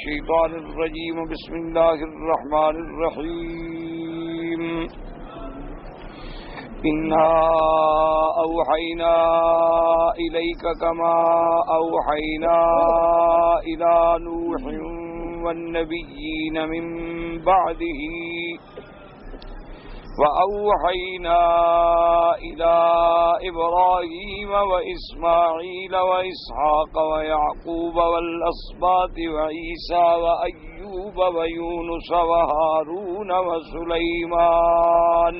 الشيطان الرجيم بسم الله الرحمن الرحيم إنا أوحينا إليك كما أوحينا إلى نوح والنبيين من بعده وأوحينا إلى إبراهيم وإسماعيل وإسحاق ويعقوب والأسباط وعيسى وأيوب ويونس وهارون وسليمان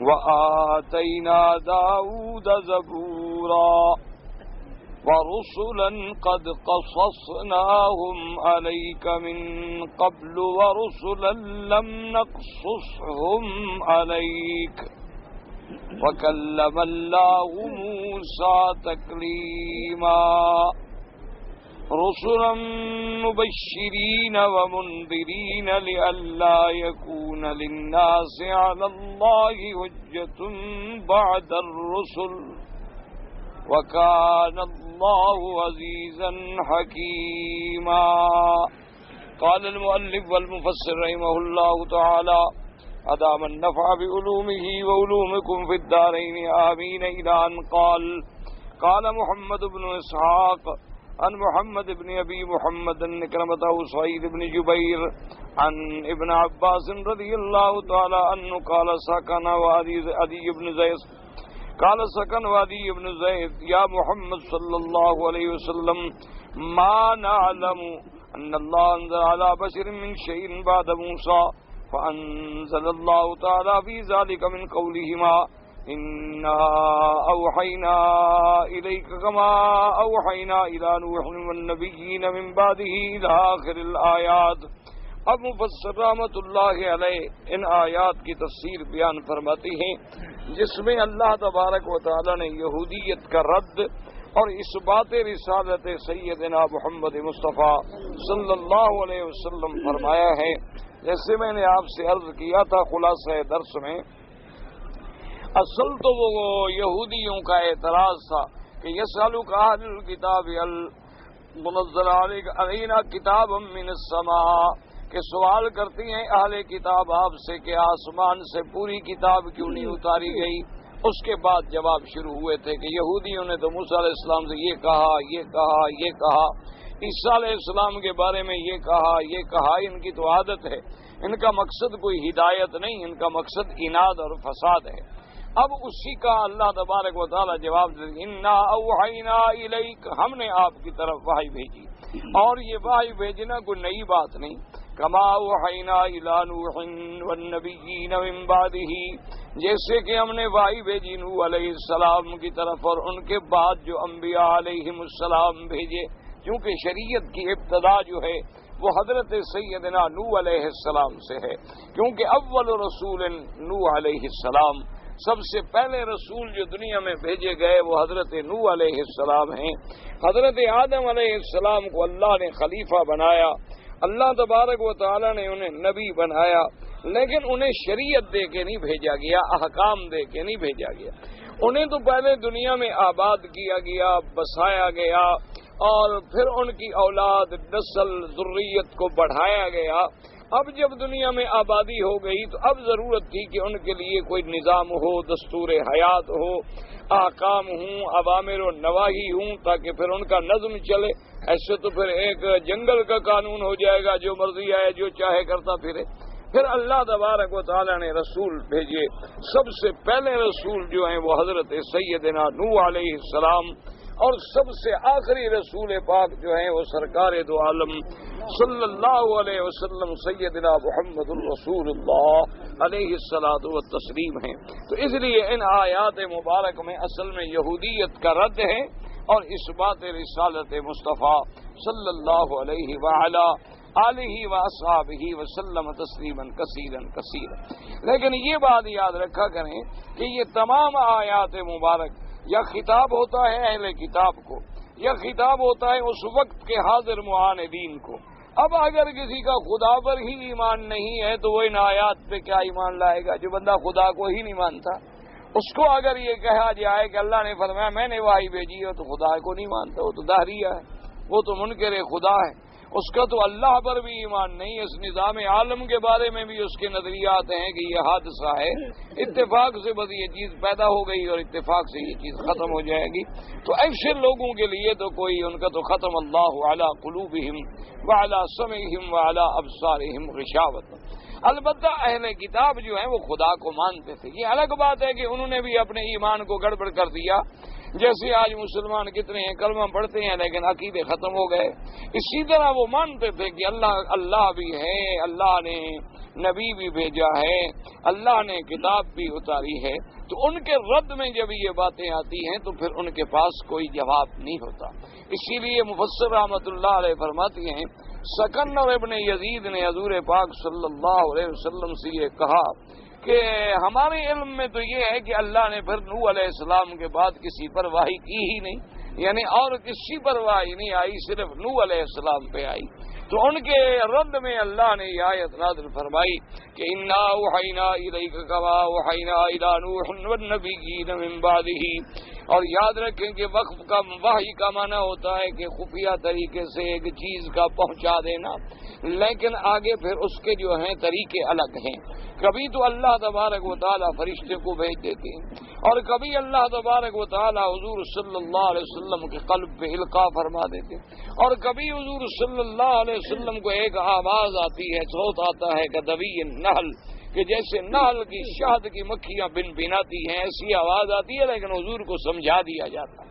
وآتينا داود زبورا ورسلا قد قصصناهم عليك من قبل ورسلا لم نقصصهم عليك وكلم الله موسى تكليما رسلا مبشرين ومنذرين لئلا يكون للناس على الله حجة بعد الرسل وكان الله عزيزا حكيما. قال المؤلف والمفسر رحمه الله تعالى أدام النفع بعلومه وعلومكم في الدارين آمين إلى أن قال محمد بن إسحاق عن محمد بن أبي محمد كرمة سعيد بن جبير عن ابن عباس رضي الله تعالى عنه قال سكن وعدي بن زيد قال سكن وعدي بن زيد يا محمد صلى الله عليه وسلم ما نعلم أن الله أنزل على بشر من شيء بعد موسى فأنزل الله تعالى في ذلك من قولهما إنا أوحينا إليك كما أوحينا إلى نوح والنبيين من بعده إلى آخر الآيات. اب مفسر رحمۃ اللہ علیہ ان آیات کی تفسیر بیان فرماتی ہیں جس میں اللہ تبارک و تعالی نے یہودیت کا رد اور اس بات رسالت سیدنا محمد مصطفیٰ صلی اللہ علیہ وسلم فرمایا ہے. جیسے میں نے آپ سے عرض کیا تھا خلاصہ درس میں، اصل تو وہ یہودیوں کا اعتراض تھا کہ یسألک اہل الکتاب المنزل علینا کتاب من السماء، کہ سوال کرتی ہیں اہل کتاب آپ سے کہ آسمان سے پوری کتاب کیوں نہیں اتاری گئی. اس کے بعد جواب شروع ہوئے تھے کہ یہودیوں نے تو موسیٰ علیہ السلام سے یہ کہا عیسیٰ علیہ السلام کے بارے میں یہ کہا. ان کی تو عادت ہے، ان کا مقصد کوئی ہدایت نہیں، ان کا مقصد اناد اور فساد ہے. اب اسی کا اللہ تبارک و تعالی جواب دے انا اوحینا الیک، ہم نے آپ کی طرف وحی بھیجی، اور یہ وحی بھیجنا کوئی نئی بات نہیں. کما اوحینا الی نوح والنبیین من بعدہ، جیسے کہ ہم نے وحی بھیجی نوح علیہ السلام کی طرف اور ان کے بعد جو انبیاء علیہم السلام بھیجے، کیونکہ شریعت کی ابتدا جو ہے وہ حضرت سیدنا نوح علیہ السلام سے ہے، کیونکہ اول رسول نوح علیہ السلام، سب سے پہلے رسول جو دنیا میں بھیجے گئے وہ حضرت نوح علیہ السلام ہیں. حضرت آدم علیہ السلام کو اللہ نے خلیفہ بنایا، اللہ تبارک و تعالی نے انہیں نبی بنایا، لیکن انہیں شریعت دے کے نہیں بھیجا گیا، احکام دے کے نہیں بھیجا گیا. انہیں تو پہلے دنیا میں آباد کیا گیا، بسایا گیا، اور پھر ان کی اولاد نسل ذریت کو بڑھایا گیا. اب جب دنیا میں آبادی ہو گئی تو اب ضرورت تھی کہ ان کے لیے کوئی نظام ہو، دستور حیات ہو، احکام ہوں، اوامر و نواہی ہوں، تاکہ پھر ان کا نظم چلے. ایسے تو پھر ایک جنگل کا قانون ہو جائے گا، جو مرضی آئے جو چاہے کرتا پھرے. پھر اللہ تبارک و تعالی نے رسول بھیجے. سب سے پہلے رسول جو ہیں وہ حضرت سیدنا نوح علیہ السلام، اور سب سے آخری رسول پاک جو ہیں وہ سرکار دو عالم صلی اللہ علیہ وسلم سیدنا محمد الرسول اللہ علیہ الصلاۃ والتسلیم ہیں. تو اس لیے ان آیات مبارک میں اصل میں یہودیت کا رد ہے اور اس بات رسالت مصطفیٰ صلی اللہ علیہ وعلا آلہ واصحابہ وسلم تسلیما کثیرا کثیرا. لیکن یہ بات یاد رکھا کریں کہ یہ تمام آیات مبارک یا خطاب ہوتا ہے اہل کتاب کو، یا خطاب ہوتا ہے اس وقت کے حاضر معاندین کو. اب اگر کسی کا خدا پر ہی ایمان نہیں ہے تو وہ ان آیات پہ کیا ایمان لائے گا؟ جو بندہ خدا کو ہی نہیں مانتا، اس کو اگر یہ کہا جائے کہ اللہ نے فرمایا میں نے وحی بھیجی ہے تو خدا کو نہیں مانتا، وہ تو دہریہ ہے. وہ تو منکر خدا ہے، اس کا تو اللہ پر بھی ایمان نہیں، اس نظام عالم کے بارے میں بھی اس کے نظریات ہیں کہ یہ حادثہ ہے، اتفاق سے بس یہ چیز پیدا ہو گئی اور اتفاق سے یہ چیز ختم ہو جائے گی۔ تو ایسے لوگوں کے لیے تو کوئی ان کا تو ختم اللہ علی قلوبہم وعلی سمعہم وعلی ابصارہم غشاوۃ۔ البتہ اہل کتاب جو ہیں وہ خدا کو مانتے تھے، یہ الگ بات ہے کہ انہوں نے بھی اپنے ایمان کو گڑبڑ کر دیا، جیسے آج مسلمان کتنے ہیں کلمہ پڑھتے ہیں لیکن عقیدے ختم ہو گئے۔ اسی طرح وہ مانتے تھے کہ اللہ بھی ہے، اللہ نے نبی بھی بھیجا ہے، اللہ نے کتاب بھی اتاری ہے، تو ان کے رد میں جب یہ باتیں آتی ہیں تو پھر ان کے پاس کوئی جواب نہیں ہوتا۔ اسی لیے مفسر رحمۃ اللہ علیہ فرماتے ہیں سکندر ابن یزید نے حضور پاک صلی اللہ علیہ وسلم سے یہ کہا کہ ہمارے علم میں تو یہ ہے کہ اللہ نے پھر نوح علیہ السلام کے بعد کسی پر وحی کی ہی نہیں، یعنی اور کسی پر وحی نہیں آئی، صرف نوح علیہ السلام پہ آئی۔ تو ان کے رد میں اللہ نے یہ آیت نازل فرمائی کہ انا اوحینا الیک کما اوحینا الی نوح والنبیین من بعدہ، اور یاد رکھیں کہ وقف کا وحی کا معنی ہوتا ہے کہ خفیہ طریقے سے ایک چیز کا پہنچا دینا، لیکن آگے پھر اس کے جو ہیں طریقے الگ ہیں۔ کبھی تو اللہ تبارک و تعالی فرشتے کو بھیج دیتے ہیں، اور کبھی اللہ تبارک و تعالی حضور صلی اللہ علیہ وسلم کے قلب پہ القاء فرما دیتے ہیں، اور کبھی حضور صلی اللہ علیہ وسلم کو ایک آواز آتی ہے، صوت آتا ہے کہ کدوی النحل، کہ جیسے نحل کی شہد کی مکھیاں بن بناتی ہیں ایسی آواز آتی ہے، لیکن حضور کو سمجھا دیا جاتا ہے۔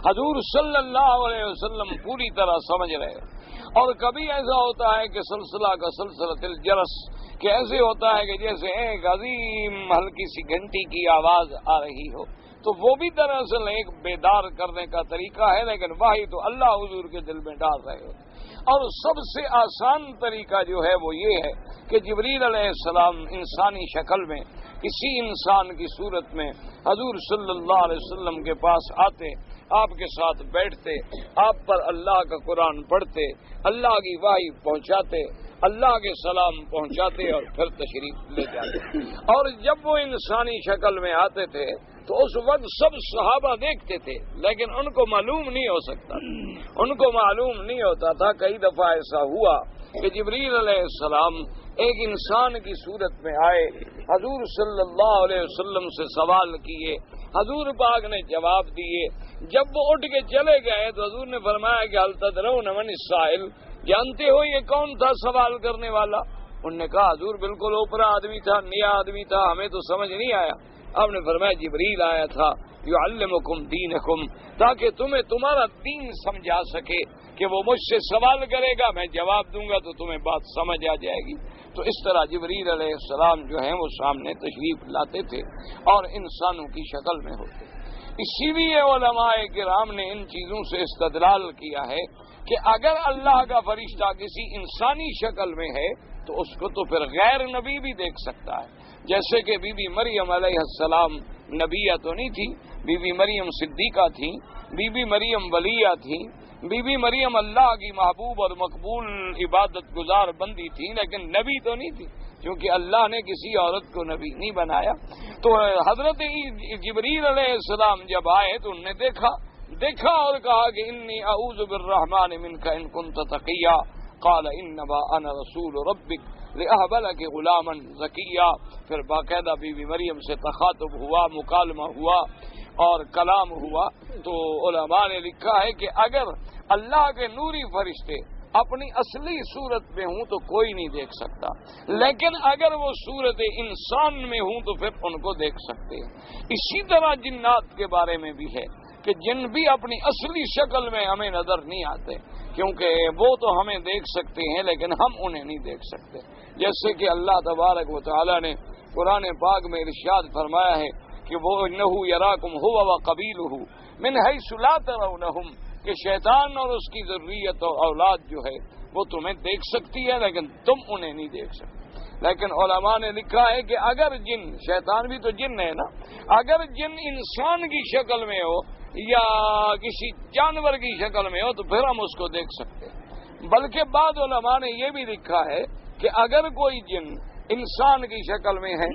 حضور صلی اللہ علیہ وسلم پوری طرح سمجھ رہے۔ اور کبھی ایسا ہوتا ہے کہ سلسلہ کا سلسلۃ الجرس، کہ ایسے ہوتا ہے کہ جیسے ایک عظیم ہلکی سی گھنٹی کی آواز آ رہی ہو، تو وہ بھی دراصل ایک بیدار کرنے کا طریقہ ہے، لیکن وحی تو اللہ حضور کے دل میں ڈال رہے ہوتے۔ اور سب سے آسان طریقہ جو ہے وہ یہ ہے کہ جبریل علیہ السلام انسانی شکل میں کسی انسان کی صورت میں حضور صلی اللہ علیہ وسلم کے پاس آتے، آپ کے ساتھ بیٹھتے، آپ پر اللہ کا قرآن پڑھتے، اللہ کی وحی پہنچاتے، اللہ کے سلام پہنچاتے اور پھر تشریف لے جاتے۔ اور جب وہ انسانی شکل میں آتے تھے تو اس وقت سب صحابہ دیکھتے تھے، لیکن ان کو معلوم نہیں ہو سکتا، ان کو معلوم نہیں ہوتا تھا۔ کئی دفعہ ایسا ہوا کہ جبریل علیہ السلام ایک انسان کی صورت میں آئے، حضور صلی اللہ علیہ وسلم سے سوال کیے، حضور پاک نے جواب دیے۔ جب وہ اٹھ کے چلے گئے تو حضور نے فرمایا کہ هل تدرون من السائل، جانتے ہو یہ کون تھا سوال کرنے والا؟ انہوں نے کہا حضور بالکل اوپرا آدمی تھا، نیا آدمی تھا، ہمیں تو سمجھ نہیں آیا۔ آپ نے فرمایا جبریل آیا تھا یعلمکم دینکم، تاکہ تمہیں تمہارا دین سمجھا سکے، کہ وہ مجھ سے سوال کرے گا، میں جواب دوں گا تو تمہیں بات سمجھ آ جائے گی۔ تو اس طرح جبریل علیہ السلام جو ہیں وہ سامنے تشریف لاتے تھے اور انسانوں کی شکل میں ہوتے۔ اسی لیے علماء کرام نے ان چیزوں سے استدلال کیا ہے کہ اگر اللہ کا فرشتہ کسی انسانی شکل میں ہے تو اس کو تو پھر غیر نبی بھی دیکھ سکتا ہے، جیسے کہ بی بی مریم علیہ السلام نبیہ تو نہیں تھی، بی بی مریم صدیقہ تھی، بی بی مریم ولیہ تھی، بی بی مریم اللہ کی محبوب اور مقبول عبادت گزار بندی تھی، لیکن نبی تو نہیں تھی، کیونکہ اللہ نے کسی عورت کو نبی نہیں بنایا۔ تو حضرت جبریل علیہ السلام جب آئے تو انہوں نے دیکھا اور کہا کہ انی اعوذ بالرحمن منک ان کنت تقیا، قال انما انا رسول ربک لأہب لک غلاما زکیا۔ پھر باقاعدہ بی بی مریم سے تخاطب ہوا، مکالمہ ہوا اور کلام ہوا۔ تو علماء نے لکھا ہے کہ اگر اللہ کے نوری فرشتے اپنی اصلی صورت میں ہوں تو کوئی نہیں دیکھ سکتا، لیکن اگر وہ صورت انسان میں ہوں تو پھر ان کو دیکھ سکتے ہیں۔ اسی طرح جنات کے بارے میں بھی ہے کہ جن بھی اپنی اصلی شکل میں ہمیں نظر نہیں آتے، کیونکہ وہ تو ہمیں دیکھ سکتے ہیں لیکن ہم انہیں نہیں دیکھ سکتے۔ جیسے کہ اللہ تبارک و تعالی نے قرآن پاک میں ارشاد فرمایا ہے کہ وہ انہ یراکم هو وقبیلہ من حیث لا ترونہم، کہ شیطان اور اس کی ذریت اور اولاد جو ہے وہ تمہیں دیکھ سکتی ہے لیکن تم انہیں نہیں دیکھ سکتے۔ لیکن علماء نے لکھا ہے کہ اگر جن، شیطان بھی تو جن ہے نا، اگر جن انسان کی شکل میں ہو یا کسی جانور کی شکل میں ہو تو پھر ہم اس کو دیکھ سکتے ہیں۔ بلکہ بعض علماء نے یہ بھی لکھا ہے کہ اگر کوئی جن انسان کی شکل میں ہے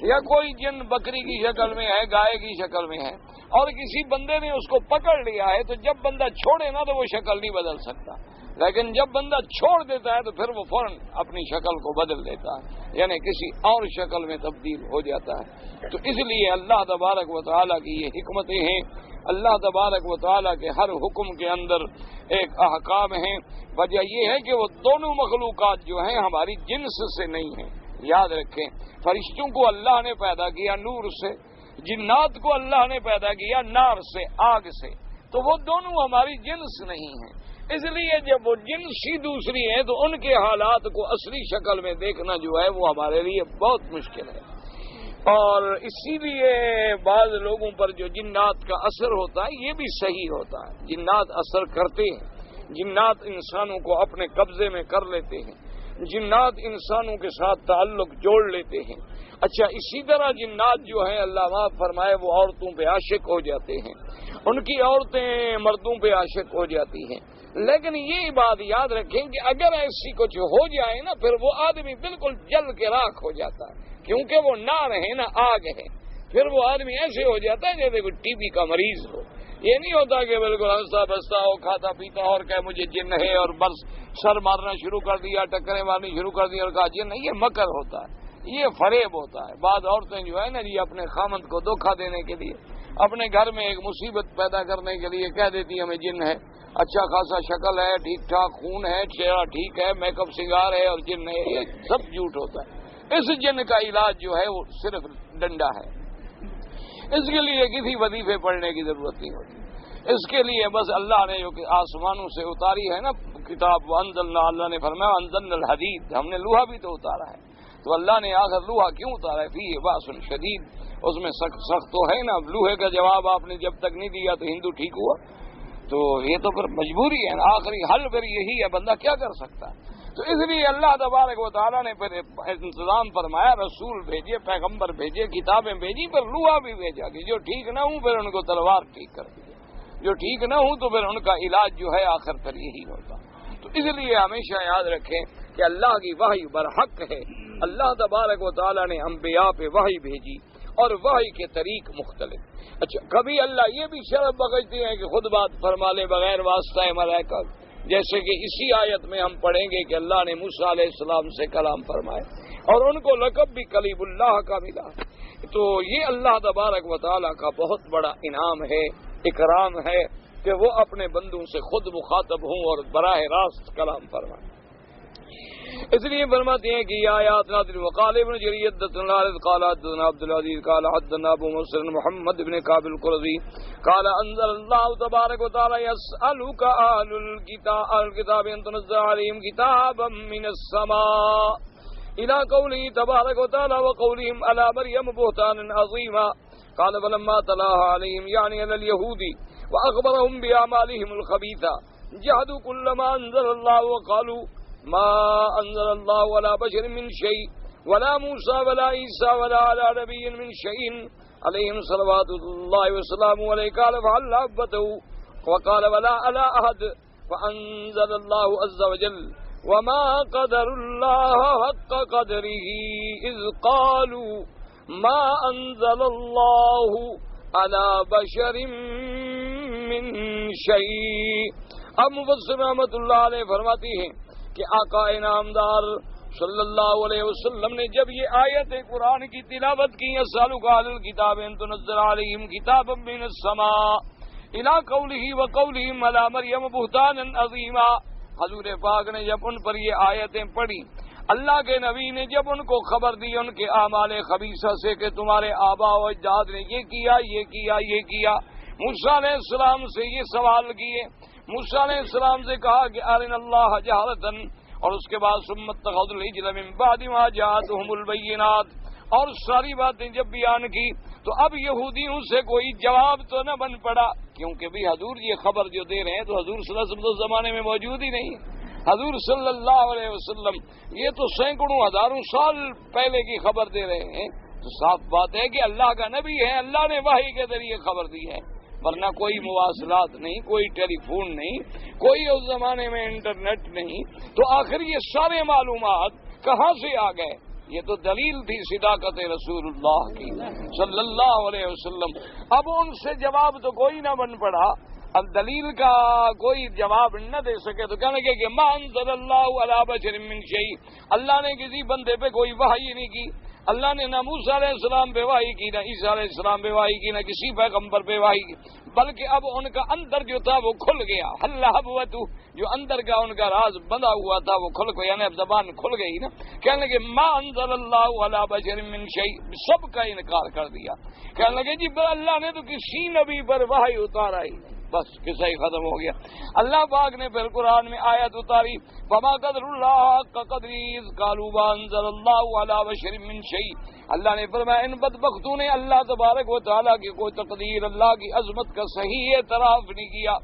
یا کوئی جن بکری کی شکل میں ہے، گائے کی شکل میں ہے، اور کسی بندے نے اس کو پکڑ لیا ہے تو جب بندہ چھوڑے نا تو وہ شکل نہیں بدل سکتا، لیکن جب بندہ چھوڑ دیتا ہے تو پھر وہ فوراً اپنی شکل کو بدل دیتا ہے، یعنی کسی اور شکل میں تبدیل ہو جاتا ہے۔ تو اس لیے اللہ تبارک و تعالیٰ کی یہ حکمتیں ہیں، اللہ تبارک و تعالیٰ کے ہر حکم کے اندر ایک احکام ہیں۔ وجہ یہ ہے کہ وہ دونوں مخلوقات جو ہیں ہماری جنس سے نہیں ہیں۔ یاد رکھیں، فرشتوں کو اللہ نے پیدا کیا نور سے، جنات کو اللہ نے پیدا کیا نار سے، آگ سے، تو وہ دونوں ہماری جنس نہیں ہیں۔ اس لیے جب وہ جنس ہی دوسری ہیں تو ان کے حالات کو اصلی شکل میں دیکھنا جو ہے وہ ہمارے لیے بہت مشکل ہے۔ اور اسی لیے بعض لوگوں پر جو جنات کا اثر ہوتا ہے یہ بھی صحیح ہوتا ہے، جنات اثر کرتے ہیں، جنات انسانوں کو اپنے قبضے میں کر لیتے ہیں، جنات انسانوں کے ساتھ تعلق جوڑ لیتے ہیں۔ اچھا، اسی طرح جنات جو ہیں اللہ معاف فرمائے وہ عورتوں پہ عاشق ہو جاتے ہیں، ان کی عورتیں مردوں پہ عاشق ہو جاتی ہیں، لیکن یہ بات یاد رکھیں کہ اگر ایسی کچھ ہو جائے نا پھر وہ آدمی بالکل جل کے راکھ ہو جاتا ہے، کیونکہ وہ نار ہے نا آگ ہے، پھر وہ آدمی ایسے ہو جاتا ہے جیسے کوئی ٹی بی کا مریض ہو۔ یہ نہیں ہوتا کہ بالکل ہنستا بستا ہو، کھاتا پیتا اور کہ مجھے جن ہے اور بس سر مارنا شروع کر دیا، ٹکریں مارنی شروع کر دی اور کہا جن ہے۔ یہ مکر ہوتا ہے، یہ فریب ہوتا ہے۔ بعض عورتیں جو ہے نا یہ اپنے خامند کو دھوکہ دینے کے لیے، اپنے گھر میں ایک مصیبت پیدا کرنے کے لیے کہہ دیتی ہمیں جن ہے، اچھا خاصا شکل ہے، ٹھیک ٹھاک خون ہے، چہرہ ٹھیک ہے، میک اپ سنگار ہے اور جن ہے۔ یہ سب جھوٹ ہوتا ہے۔ اس جن کا علاج جو ہے وہ صرف ڈنڈا ہے، اس کے لیے کسی وظیفے پڑھنے کی ضرورت نہیں ہوتی۔ اس کے لیے بس اللہ نے جو کہ آسمانوں سے اتاری ہے نا کتاب، وانزلنا، اللہ نے فرمایا انزلنا الحدید، ہم نے لوہا بھی تو اتارا ہے، تو اللہ نے آخر لوہا کیوں اتارا ہے؟ فیہ باس شدید، اس میں سخت تو ہے نا۔ لوہے کا جواب آپ نے جب تک نہیں دیا تو ہندو ٹھیک ہوا؟ تو یہ تو پھر مجبوری ہے نا، آخری حل پھر یہی ہے، بندہ کیا کر سکتا ہے؟ تو اس لیے اللہ تبارک و تعالیٰ نے پھر انتظام فرمایا، رسول بھیجے، پیغمبر بھیجے، کتابیں بھیجی، پھر لوہا بھی بھیجا کہ جو ٹھیک نہ ہوں پھر ان کو تلوار ٹھیک کر دی، جو ٹھیک نہ ہوں تو پھر ان کا علاج جو ہے آخر پر یہی ہوتا۔ تو اس لیے ہمیشہ یاد رکھیں کہ اللہ کی وحی برحق ہے۔ اللہ تبارک و تعالیٰ نے انبیاء پہ وحی بھیجی اور وحی کے طریق مختلف۔ اچھا، کبھی اللہ یہ بھی شرف بخشتے ہیں کہ خود بات فرما لے بغیر واسطہ ملائکہ، جیسے کہ اسی آیت میں ہم پڑھیں گے کہ اللہ نے موسیٰ علیہ السلام سے کلام فرمائے اور ان کو لقب بھی کلیم اللہ کا ملا۔ تو یہ اللہ تبارک و تعالیٰ کا بہت بڑا انعام ہے، اکرام ہے کہ وہ اپنے بندوں سے خود مخاطب ہوں اور براہ راست کلام فرمائیں۔ اس لیے فرماتے ہیں کہ یہ آیات نازل وقال ابن جریر حدثنا قال حدثنا عبد العزيز قال حدثنا ابو مسلم محمد بن كعب القرظي قال انزل الله تبارك وتعالى يسألك اهل الكتاب ان تنزل عليهم كتابا من السماء الى قوله تبارك وتعالى وقولهم على مريم بهتانا عظيما قال فلما تلاها عليهم يعني على اليهود واخبرهم باعمالهم الخبيثه جحدوا كل ما انزل الله وقالوا ما انزل الله ولا بشر من شيء ولا موسى ولا عيسى ولا على نبي من شيء عليهم صلوات الله وسلامه عليه قال فعل عبته وقال ولا على أحد فأنزل الله عز وجل وما قدر الله حق قدره إذ قالوا ما أنزل الله على بشر من شيء۔ اب مفسر رحمۃ اللہ علیہ فرماتی ہیں کہ آقا انعامدار صلی اللہ علیہ وسلم نے جب یہ آیت قرآن کی تلاوت کی یسألک اہل الکتاب ان تنزل علیہم کتابا من السماء الی قولہ وقولہم علی مریم بہتانا عظیما، حضور پاک نے جب ان پر یہ آیتیں پڑھی، اللہ کے نبی نے جب ان کو خبر دی ان کے اعمال خبیثہ سے کہ تمہارے آبا و اجداد نے یہ کیا یہ کیا یہ کیا، موسیٰ علیہ السلام سے یہ سوال کیے، موسیٰ علیہ السلام سے کہا کہ ارنا اللہ جہرتن، اور اس کے بعد ثم اتخذوا العجل من بعد ما جاءتهم البینات، اور ساری باتیں جب بیان کی تو اب یہودیوں سے کوئی جواب تو نہ بن پڑا، کیونکہ بھی حضور یہ خبر جو دے رہے ہیں تو حضور صلی اللہ علیہ وسلم تو زمانے میں موجود ہی نہیں، حضور صلی اللہ علیہ وسلم یہ تو سینکڑوں ہزاروں سال پہلے کی خبر دے رہے ہیں، تو صاف بات ہے کہ اللہ کا نبی ہے، اللہ نے وحی کے ذریعے خبر دی ہے، ورنہ کوئی مواصلات نہیں، کوئی ٹیلی فون نہیں، کوئی اس زمانے میں انٹرنیٹ نہیں، تو آخر یہ سارے معلومات کہاں سے آ گئے؟ یہ تو دلیل تھی صداقت رسول اللہ کی صلی اللہ علیہ وسلم. اب ان سے جواب تو کوئی نہ بن پڑا. اب دلیل کا کوئی جواب نہ دے سکے تو کہنے لگے کہ ما انزل اللہ علی بشر من شیء، اللہ نے کسی بندے پہ کوئی وحی نہیں کی. اللہ نے نہ موسیٰ علیہ السلام پہ وحی کی، نہ عیسیٰ علیہ السلام پہ وحی کی، نہ کسی پیغمبر پہ وحی کی، بلکہ اب ان کا اندر جو تھا وہ کھل گیا. حلحبوۃ، جو اندر کا ان کا راز بندھا ہوا تھا وہ کھل گیا، یعنی اب زبان کھل گئی نا. کہنے لگے ما انزل اللہ علی بشر من شیء، سب کا انکار کر دیا. کہنے لگے جی اللہ نے تو کسی نبی پر وحی اتارا ہی نہیں، بس قصہ ہی ختم ہو گیا. اللہ پاک نے پھر قرآن میں آیت اتاری فما قدر اللہ حق قدرہ اذ قالوا ما انزل اللہ علی بشر من شیء. اللہ نے فرمایا ان بدبختوں نے اللہ تبارک و تعالیٰ کی کوئی تقدیر، اللہ کی عظمت کا صحیح اعتراف نہیں کیا،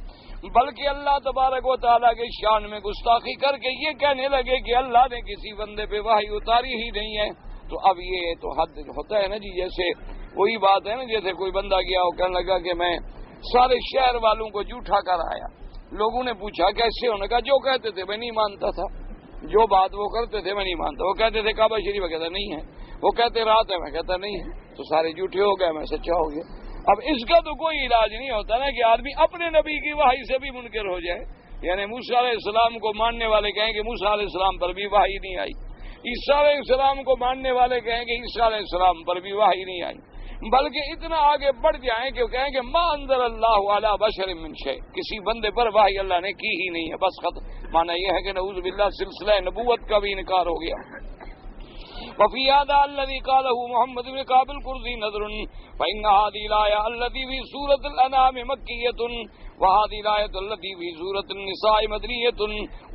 بلکہ اللہ تبارک و تعالیٰ کے شان میں گستاخی کر کے یہ کہنے لگے کہ اللہ نے کسی بندے پہ وحی اتاری ہی نہیں ہے. تو اب یہ تو حد ہوتا ہے نا جی. جیسے وہی بات ہے نا، جیسے کوئی بندہ گیا ہو کہنے لگا کہ میں سارے شہر والوں کو جھوٹا کر آیا. لوگوں نے پوچھا کیسے؟ ہونے کا جو کہتے تھے میں نہیں مانتا تھا، جو بات وہ کرتے تھے میں نہیں مانتا. وہ کہتے تھے کعبہ شریف، کہتا نہیں ہے. وہ کہتے رات ہے، میں کہتا نہیں ہے. تو سارے جھوٹے ہو گئے، میں سچا ہو گیا. اب اس کا تو کوئی علاج نہیں ہوتا نا کہ آدمی اپنے نبی کی وحی سے بھی منکر ہو جائے. یعنی موسیٰ علیہ السلام کو ماننے والے کہیں کہ موسیٰ علیہ السلام پر بھی وحی نہیں آئی، عیسیٰ علیہ السلام کو ماننے والے کہیں کہ عیسیٰ علیہ السلام پر بھی وحی نہیں آئی، بلکہ اتنا آگے بڑھ جائیں کہ وہ کہیں کہ ما انزل اللہ علی بشر من شیء، کسی بندے پر وحی اللہ نے کی ہی نہیں ہے، بس ختم. معنی یہ ہے کہ نعوذ باللہ سلسلہ نبوت کا بھی انکار ہو گیا. وفي هذا الذي قاله محمد بن كعب القرظي نظر، فإن هذه الآية التي في سورة الأنعام مكية، وهذه الآية التي في سورة النساء مدنية،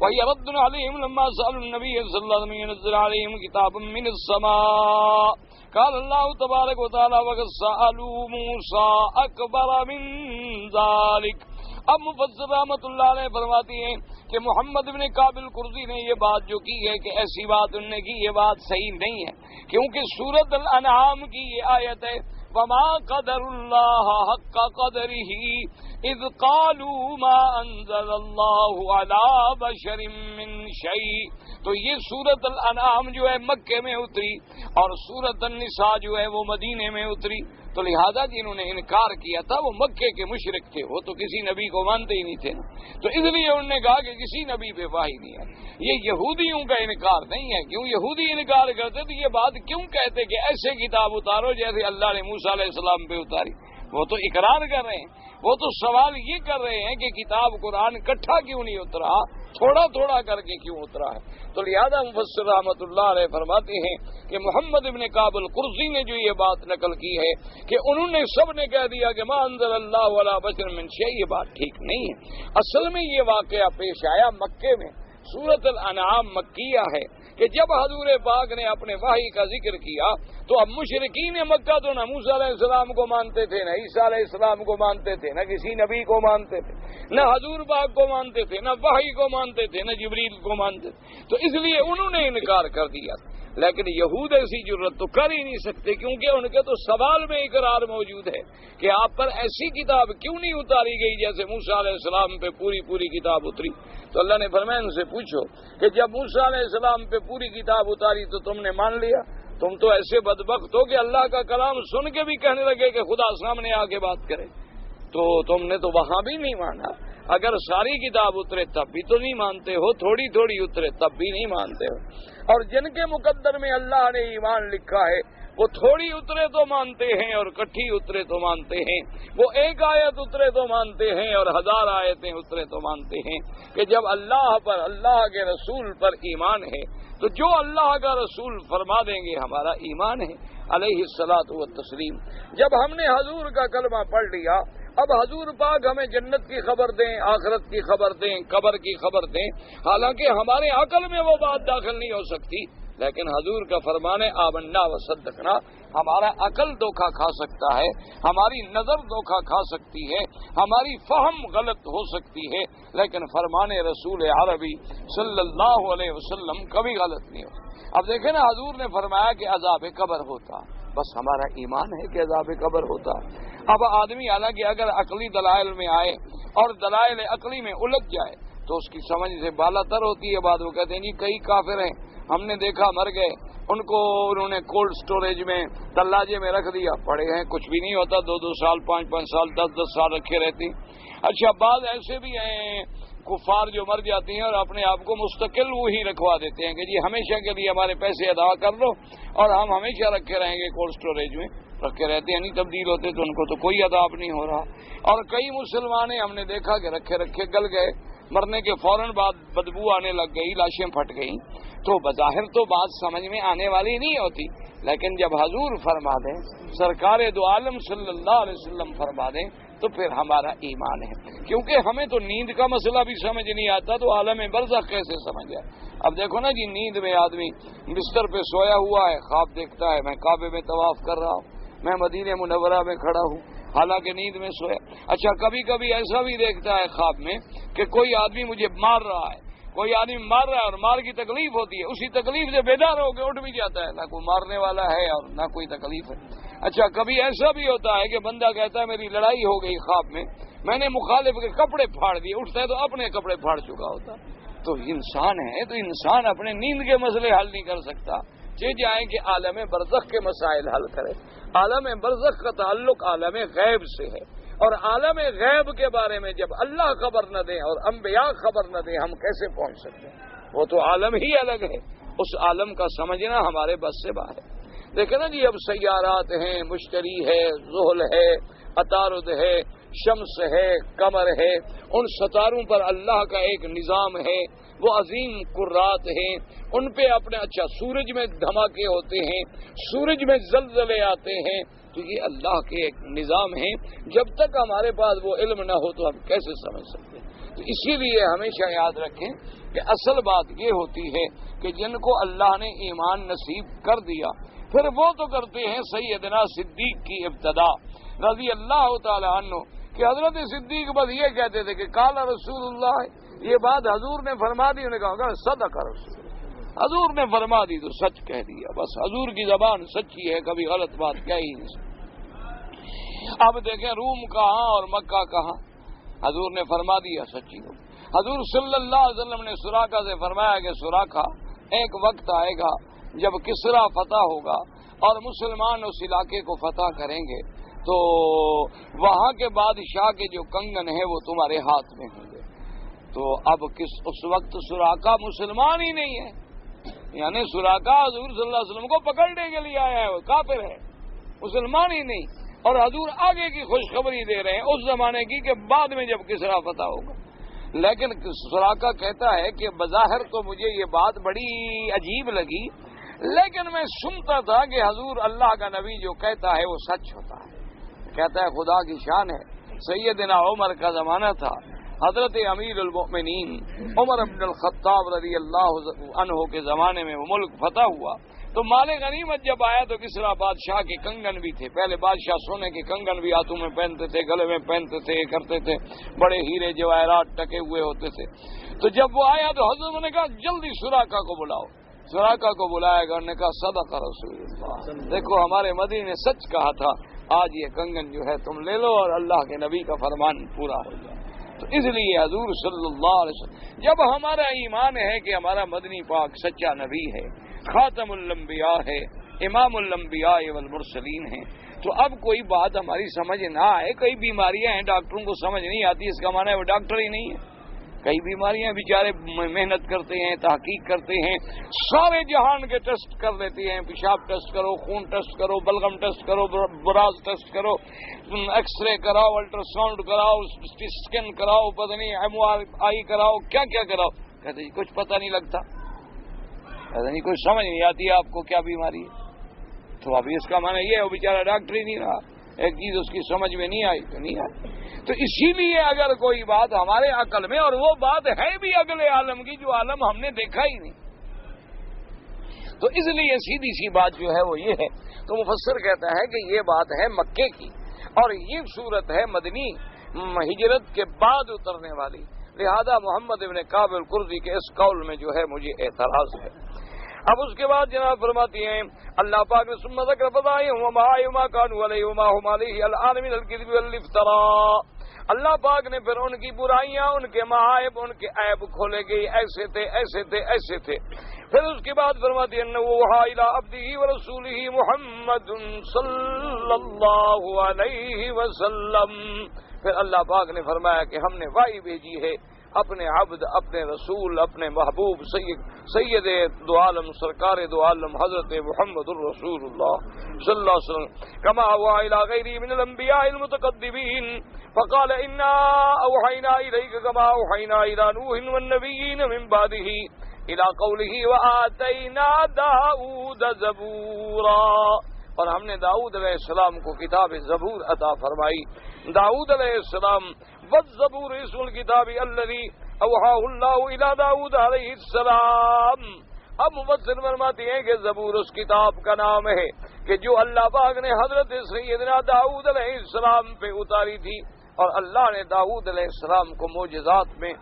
وهي رد عليهم لما سألوا النبي صلى الله عليه وسلم ينزل عليهم كتابا من السماء. قال الله تبارك وتعالى وقد سألوا موسى أكبر من ذلك. اب مفسر رحمۃ اللہ علیہ فرماتی ہیں کہ محمد بن کعب القرظی نے یہ بات جو کی ہے کہ ایسی بات انہوں نے کی، یہ بات صحیح نہیں ہے، کیونکہ سورۃ الانعام کی یہ آیت ہے وما قدر اللہ حق قدرہ اذ قالوا ما انزل اللہ علی بشر من شیء. تو یہ سورۃ الانعام جو ہے مکے میں اتری اور سورۃ النساء جو ہے وہ مدینے میں اتری. تو لہذا جنہوں نے انکار کیا تھا وہ مکے کے مشرک تھے، وہ تو کسی نبی کو مانتے ہی نہیں تھے. تو اس لیے انہوں نے کہا کہ کسی نبی پہ وحی نہیں ہے. یہ یہودیوں کا انکار نہیں ہے. کیوں یہودی انکار کرتے تو یہ بات کیوں کہتے کہ ایسے کتاب اتارو جیسے اللہ نے موسیٰ علیہ السلام پہ اتاری؟ وہ تو اقرار کر رہے ہیں، وہ تو سوال یہ کر رہے ہیں کہ کتاب قرآن اکٹھا کیوں نہیں اترا، تھوڑا تھوڑا کر کے کیوں اترا ہے. تو لہذا مفسر رحمۃ اللہ علیہ فرماتے ہیں کہ محمد ابن کعب القرظی نے جو یہ بات نقل کی ہے کہ انہوں نے سب نے کہہ دیا کہ ما انزل اللہ علی بشر من شیء، یہ بات ٹھیک نہیں ہے. اصل میں یہ واقعہ پیش آیا مکے میں. سورۃ الانعام مکیہ ہے کہ جب حضور پاک نے اپنے وحی کا ذکر کیا تو اب مشرکین مکہ تو نہ موسیٰ علیہ السلام کو مانتے تھے، نہ عیسیٰ علیہ السلام کو مانتے تھے، نہ کسی نبی کو مانتے تھے، نہ حضور پاک کو مانتے تھے، نہ وحی کو مانتے تھے، نہ جبریل کو مانتے تھے. تو اس لیے انہوں نے انکار کر دیا. لیکن یہود ایسی جرت تو کر ہی نہیں سکتے، کیونکہ ان کے تو سوال میں اقرار موجود ہے کہ آپ پر ایسی کتاب کیوں نہیں اتاری گئی جیسے موسیٰ علیہ السلام پہ پوری کتاب اتری. تو اللہ نے فرمایا ان سے پوچھو کہ جب موسیٰ علیہ السلام پہ پوری کتاب اتاری تو تم نے مان لیا؟ تم تو ایسے بدبخت ہو کہ اللہ کا کلام سن کے بھی کہنے لگے کہ خدا سامنے آ کے بات کرے. تو تم نے تو وہاں بھی نہیں مانا. اگر ساری کتاب اترے تب بھی تو نہیں مانتے ہو، تھوڑی تھوڑی اترے تب بھی نہیں مانتے ہو. اور جن کے مقدر میں اللہ نے ایمان لکھا ہے وہ تھوڑی اترے تو مانتے ہیں اور کٹھی اترے تو مانتے ہیں، وہ ایک آیت اترے تو مانتے ہیں اور 1000 آیتیں اترے تو مانتے ہیں. کہ جب اللہ پر، اللہ کے رسول پر ایمان ہے تو جو اللہ کا رسول فرما دیں گے ہمارا ایمان ہے علیہ الصلاۃ والتسلیم. جب ہم نے حضور کا کلمہ پڑھ لیا اب حضور پاک ہمیں جنت کی خبر دیں، آخرت کی خبر دیں، قبر کی خبر دیں. حالانکہ ہمارے عقل میں وہ بات داخل نہیں ہو سکتی، لیکن حضور کا فرمان ہے آمنا و صدقنا. ہمارا عقل دھوکہ کھا سکتا ہے، ہماری نظر دھوکہ کھا سکتی ہے، ہماری فہم غلط ہو سکتی ہے، لیکن فرمان رسول عربی صلی اللہ علیہ وسلم کبھی غلط نہیں ہو. اب دیکھیں نا، حضور نے فرمایا کہ عذاب قبر ہوتا، بس ہمارا ایمان ہے کہ عذاب قبر ہوتا. اب آدمی حالانکہ اگر عقلی دلائل میں آئے اور دلائل عقلی میں الجھ جائے تو اس کی سمجھ سے بالا تر ہوتی ہے بات. وہ کہتے ہیں جی کئی کافر ہیں، ہم نے دیکھا مر گئے، ان کو انہوں نے کولڈ سٹوریج میں تلاجے میں رکھ دیا، پڑے ہیں، کچھ بھی نہیں ہوتا، 2 سال 5 سال 10 سال رکھے رہتی۔ اچھا بعض ایسے بھی ہیں کفار جو مر جاتی ہیں اور اپنے آپ کو مستقل وہی رکھوا دیتے ہیں کہ جی ہمیشہ کے لیے ہمارے پیسے ادا کر دو اور ہم ہمیشہ رکھے رہیں گے، کولڈ سٹوریج میں رکھے رہتے ہیں، نہیں تبدیل ہوتے، تو ان کو تو کوئی عذاب نہیں ہو رہا۔ اور کئی مسلمان ہم نے دیکھا کہ رکھے رکھے گل گئے، مرنے کے فوراً بعد بدبو آنے لگ گئی، لاشیں پھٹ گئیں، تو بظاہر تو بات سمجھ میں آنے والی نہیں ہوتی، لیکن جب حضور فرما دیں، سرکار دو عالم صلی اللہ علیہ وسلم فرما دیں تو پھر ہمارا ایمان ہے، کیونکہ ہمیں تو نیند کا مسئلہ بھی سمجھ نہیں آتا تو عالم برزخ کیسے سمجھ جائے۔ اب دیکھو نا جی، نیند میں آدمی بستر پہ سویا ہوا ہے، خواب دیکھتا ہے میں کعبے میں طواف کر رہا ہوں، میں مدینہ منورہ میں کھڑا ہوں، حالانکہ نیند میں سویا۔ اچھا کبھی کبھی ایسا بھی دیکھتا ہے خواب میں کہ کوئی آدمی مجھے مار رہا ہے، کوئی آدمی مار رہا ہے اور مار کی تکلیف ہوتی ہے، اسی تکلیف سے بیدار ہو کے اٹھ بھی جاتا ہے، نہ کوئی مارنے والا ہے اور نہ کوئی تکلیف ہے۔ اچھا کبھی ایسا بھی ہوتا ہے کہ بندہ کہتا ہے میری لڑائی ہو گئی خواب میں نے مخالف کے کپڑے پھاڑ دیے، اٹھتا ہے تو اپنے کپڑے پھاڑ چکا ہوتا۔ تو انسان ہے تو انسان اپنے نیند کے مسئلے حل نہیں کر سکتا، جائیں کہ عالم برزخ کے مسائل حل کرے۔ عالم برزخ کا تعلق عالم غیب سے ہے، اور عالم غیب کے بارے میں جب اللہ خبر نہ دیں اور انبیاء خبر نہ دیں ہم کیسے پہنچ سکتے ہیں؟ وہ تو عالم ہی الگ ہے، اس عالم کا سمجھنا ہمارے بس سے باہر ہے۔ دیکھیں نا جی، اب سیارات ہیں، مشتری ہے، زحل ہے، عطارد ہے، شمس ہے، قمر ہے، ان ستاروں پر اللہ کا ایک نظام ہے، وہ عظیم قرات ہیں، ان پہ اپنے اچھا سورج میں دھماکے ہوتے ہیں، سورج میں زلزلے آتے ہیں، تو یہ اللہ کے ایک نظام ہے، جب تک ہمارے پاس وہ علم نہ ہو تو ہم کیسے سمجھ سکتے ہیں؟ تو اسی لیے ہمیشہ یاد رکھیں کہ اصل بات یہ ہوتی ہے کہ جن کو اللہ نے ایمان نصیب کر دیا پھر وہ تو کرتے ہیں سیدنا صدیق کی ابتدا رضی اللہ تعالی عنہ، کہ حضرت صدیق بس یہ کہتے تھے کہ قال رسول اللہ، یہ بات حضور نے فرما دی، انہوں نے کہا صدق رسول، حضور نے فرما دی تو سچ کہہ دیا، بس حضور کی زبان سچی ہے، کبھی غلط بات کہہ ہی نہیں سکتی۔ اب دیکھیں روم کہاں اور مکہ کہاں، حضور نے فرما دیا سچی ہو۔ حضور صلی اللہ علیہ وسلم نے سراقہ سے فرمایا کہ سراقہ ایک وقت آئے گا جب کسرا فتح ہوگا اور مسلمان اس علاقے کو فتح کریں گے تو وہاں کے بادشاہ کے جو کنگن ہیں وہ تمہارے ہاتھ میں ہوں گے۔ تو اب اس وقت سراقہ مسلمان ہی نہیں ہے، یعنی سراقہ حضور صلی اللہ علیہ وسلم کو پکڑنے کے لیے آیا ہے، وہ کافر ہے، مسلمان ہی نہیں، اور حضور آگے کی خوشخبری دے رہے ہیں اس زمانے کی کہ بعد میں جب کسرا فتح ہوگا۔ لیکن سراقہ کہتا ہے کہ بظاہر تو مجھے یہ بات بڑی عجیب لگی، لیکن میں سنتا تھا کہ حضور اللہ کا نبی جو کہتا ہے وہ سچ ہوتا ہے۔ کہتا ہے خدا کی شان ہے، سیدنا عمر کا زمانہ تھا، حضرت امیر المؤمنین عمر بن الخطاب رضی اللہ عنہ کے زمانے میں وہ ملک فتح ہوا، تو مال غنیمت جب آیا تو کسرا بادشاہ کے کنگن بھی تھے، پہلے بادشاہ سونے کے کنگن بھی ہاتھوں میں پہنتے تھے، گلے میں پہنتے تھے، کرتے تھے، بڑے ہیرے جواہرات ٹکے ہوئے ہوتے تھے۔ تو جب وہ آیا تو حضرت نے کہا جلدی سراقہ کو بلاؤ، سراقہ کو بلایا گیا، انہوں نے کہا صدق رسول اللہ، دیکھو ہمارے مدنی نے سچ کہا تھا، آج یہ کنگن جو ہے تم لے لو اور اللہ کے نبی کا فرمان پورا ہو جائے۔ تو اس لیے حضور صلی اللہ علیہ وسلم، جب ہمارا ایمان ہے کہ ہمارا مدنی پاک سچا نبی ہے، خاتم الانبیاء ہے، امام الانبیاء والمرسلین ہے، تو اب کوئی بات ہماری سمجھ نہ آئے، کئی بیماریاں ہیں ڈاکٹروں کو سمجھ نہیں آتی، اس کا معنی ہے وہ ڈاکٹر ہی نہیں ہے۔ کئی بیماریاں بیچارے محنت کرتے ہیں، تحقیق کرتے ہیں، سارے جہان کے ٹیسٹ کر لیتے ہیں، پیشاب ٹیسٹ کرو، خون ٹیسٹ کرو، بلغم ٹیسٹ کرو، براز ٹیسٹ کرو، ایکس رے کراؤ، الٹرا ساؤنڈ کراؤ، اسکین کراؤ، پتہ نہیں ایم آر آئی کراؤ، کیا کیا کراؤ، کہتے ہیں کچھ پتہ نہیں لگتا، کہتے نہیں کچھ سمجھ نہیں آتی آپ کو کیا بیماری ہے۔ تو ابھی اس کا معنی یہ ہے وہ بیچارہ ڈاکٹر ہی نہیں رہا، ایک چیز اس کی سمجھ میں نہیں آئی تو نہیں آئی۔ تو اسی لیے اگر کوئی بات ہمارے عقل میں، اور وہ بات ہے بھی اگلے عالم کی جو عالم ہم نے دیکھا ہی نہیں، تو اس لیے سیدھی سی بات جو ہے وہ یہ ہے۔ تو مفسر کہتا ہے کہ یہ بات ہے مکے کی، اور یہ صورت ہے مدنی ہجرت کے بعد اترنے والی، لہذا محمد ابن کعب القرظی کے اس قول میں جو ہے مجھے اعتراض ہے۔ اب اس کے بعد جناب فرماتی ہیں اللہ پاک نے ثم ذکر فضائلهم وما كانوا عليه وما هم عليه الان من الكذب والافتراء، اللہ پاک نے پھر ان کی برائیاں، ان کے معائب، ان کے عیب کھولے گئی، ایسے تھے ایسے تھے ایسے تھے. پھر اس کے بعد فرماتی ہے وحا الی عبدہ ورسولہ محمد صلی اللہ علیہ وسلم. پھر اللہ پاک نے فرمایا کہ ہم نے وحی بھیجی ہے اپنے عبد، اپنے رسول، اپنے محبوب سید دو عالم، سرکار دو عالم حضرت محمد الرسول اللہ صلی اللہ علیہ وسلم کما اوحی الی غیرہ من الانبیاء المتقدمین فقال انا اوحینا الیک کما اوحینا الی نوح والنبیین من بعدہ الی قولہ وآتینا داؤد زبورا. اور ہم نے داؤد علیہ السلام کو کتاب زبور عطا فرمائی. داؤد علیہ السلام والزبور اسم الکتاب الذی اوحاہ اللہ الی داؤد علیہ السلام. اب مفسر فرماتے ہیں کہ زبور اس کتاب کا نام ہے کہ جو اللہ پاک نے حضرت سیدنا داؤد علیہ السلام پہ اتاری تھی. اور اللہ نے داؤد علیہ السلام کو معجزات میں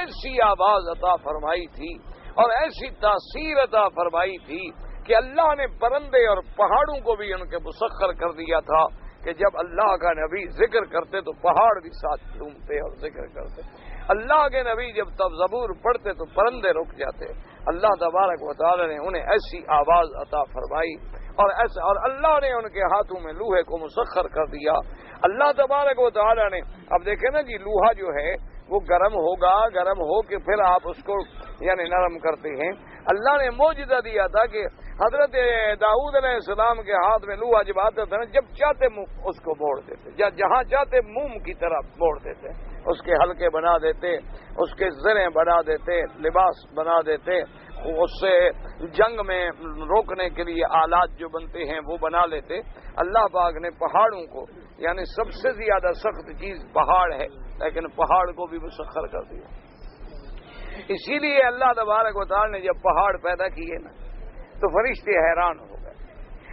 ایسی آواز عطا فرمائی تھی اور ایسی تاثیر عطا فرمائی تھی کہ اللہ نے پرندے اور پہاڑوں کو بھی ان کے مسخر کر دیا تھا کہ جب اللہ کا نبی ذکر کرتے تو پہاڑ بھی ساتھ جھومتے اور ذکر کرتے. اللہ کے نبی جب تب زبور پڑھتے تو پرندے رک جاتے. اللہ تبارک و تعالی نے انہیں ایسی آواز عطا فرمائی اور اللہ نے ان کے ہاتھوں میں لوہے کو مسخر کر دیا. اللہ تبارک و تعالی نے اب دیکھیں نا جی لوہا جو ہے وہ گرم ہوگا، گرم ہو کے پھر آپ اس کو یعنی نرم کرتے ہیں. اللہ نے معجزہ دیا تھا کہ حضرت داؤد علیہ السلام کے ہاتھ میں لوہا جب آتا تھا نا جب چاہتے اس کو موڑ دیتے، جہاں چاہتے موم کی طرح موڑ دیتے، اس کے حلقے بنا دیتے، اس کے زریں بنا دیتے، لباس بنا دیتے، اس سے جنگ میں روکنے کے لیے آلات جو بنتے ہیں وہ بنا لیتے. اللہ پاک نے پہاڑوں کو یعنی سب سے زیادہ سخت چیز پہاڑ ہے لیکن پہاڑ کو بھی مسخر کر دیا. اسی لیے اللہ تبارک و تعالی نے جب پہاڑ پیدا کیے نا تو فرشتے حیران ہو گئے.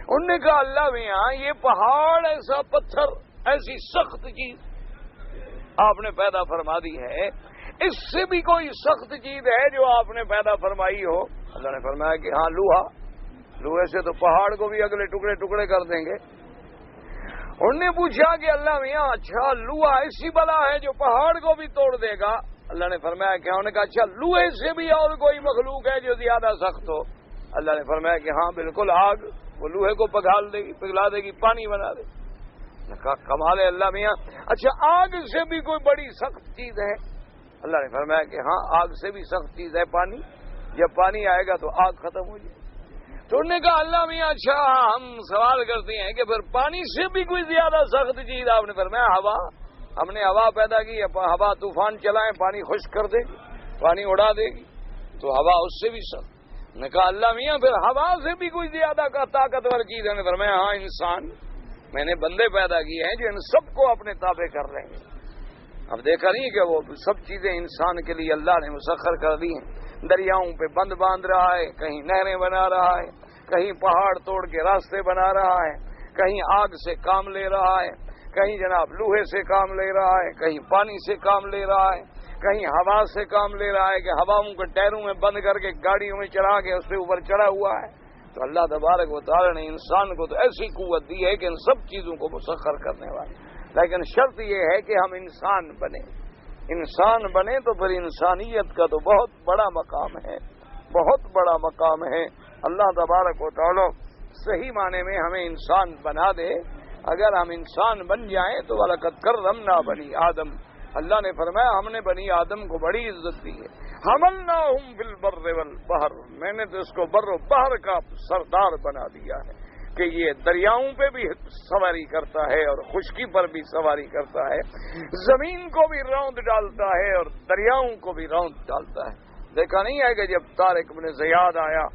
انہوں نے کہا اللہ میاں یہ پہاڑ ایسا پتھر ایسی سخت چیز آپ نے پیدا فرما دی ہے، اس سے بھی کوئی سخت چیز ہے جو آپ نے پیدا فرمائی ہو؟ اللہ نے فرمایا کہ ہاں لوہے سے تو پہاڑ کو بھی اگلے ٹکڑے ٹکڑے کر دیں گے. انہوں نے پوچھا کہ اللہ میاں اچھا لوہا ایسی بلا ہے جو پہاڑ کو بھی توڑ دے گا؟ اللہ نے فرمایا کہ انہوں نے کہا اچھا لوہے سے بھی اور کوئی مخلوق ہے جو زیادہ سخت ہو؟ اللہ نے فرمایا کہ ہاں بالکل آگ، وہ لوہے کو پگھلا دے گی، پانی بنا دے. کہا کمال ہے اللہ میاں. اچھا آگ سے بھی کوئی بڑی سخت چیز ہے؟ اللہ نے فرمایا کہ ہاں آگ سے بھی سخت چیز ہے پانی. جب پانی آئے گا تو آگ ختم ہو جائے. تو انہوں نے کہا اللہ میاں اچھا ہم سوال کرتے ہیں کہ پھر پانی سے بھی کوئی زیادہ سخت چیز؟ آپ نے فرمایا ہوا. ہم نے ہوا پیدا کی، ہوا طوفان چلائیں پانی خشک کر دے گی، پانی اڑا دے گی، تو ہوا اس سے بھی سخت. نے کہا اللہ میاں پھر ہوا سے بھی کوئی زیادہ کا طاقتور چیز ہے؟ نے فرمایا ہاں انسان. میں نے بندے پیدا کیے ہیں جو ان سب کو اپنے تابع کر رہے ہیں. اب دیکھا نہیں کہ وہ سب چیزیں انسان کے لیے اللہ نے مسخر کر دی ہیں. دریاؤں پہ بند باندھ رہا ہے، کہیں نہریں بنا رہا ہے، کہیں پہاڑ توڑ کے راستے بنا رہا ہے، کہیں آگ سے کام لے رہا ہے، کہیں جناب لوہے سے کام لے رہا ہے، کہیں پانی سے کام لے رہا ہے، کہیں ہوا سے کام لے رہا ہے کہ ہواؤں کے ٹائروں میں بند کر کے گاڑیوں میں چڑھا کے اس سے اوپر چڑھا ہوا ہے. تو اللہ تبارک و تعالی نے انسان کو تو ایسی قوت دی ہے کہ ان سب چیزوں کو مسخر کرنے والا. لیکن شرط یہ ہے کہ ہم انسان بنے تو پھر انسانیت کا تو بہت بڑا مقام ہے، بہت بڑا مقام ہے. اللہ تبارک و تعالی صحیح معنی میں ہمیں انسان بنا دے. اگر ہم انسان بن جائیں تو وَلَقَدْ كَرَّمْنَا بَنِي آدم. اللہ نے فرمایا ہم نے بنی آدم کو بڑی عزت دی ہے. حَمَلْنَاهُمْ فِي الْبَرِّ وَالْبَحْرِ. میں نے تو اس کو بر و بحر کا سردار بنا دیا ہے کہ یہ دریاؤں پہ بھی سواری کرتا ہے اور خشکی پر بھی سواری کرتا ہے، زمین کو بھی روند ڈالتا ہے اور دریاؤں کو بھی روند ڈالتا ہے. دیکھا نہیں ہے کہ جب طارق بن زیاد آیا،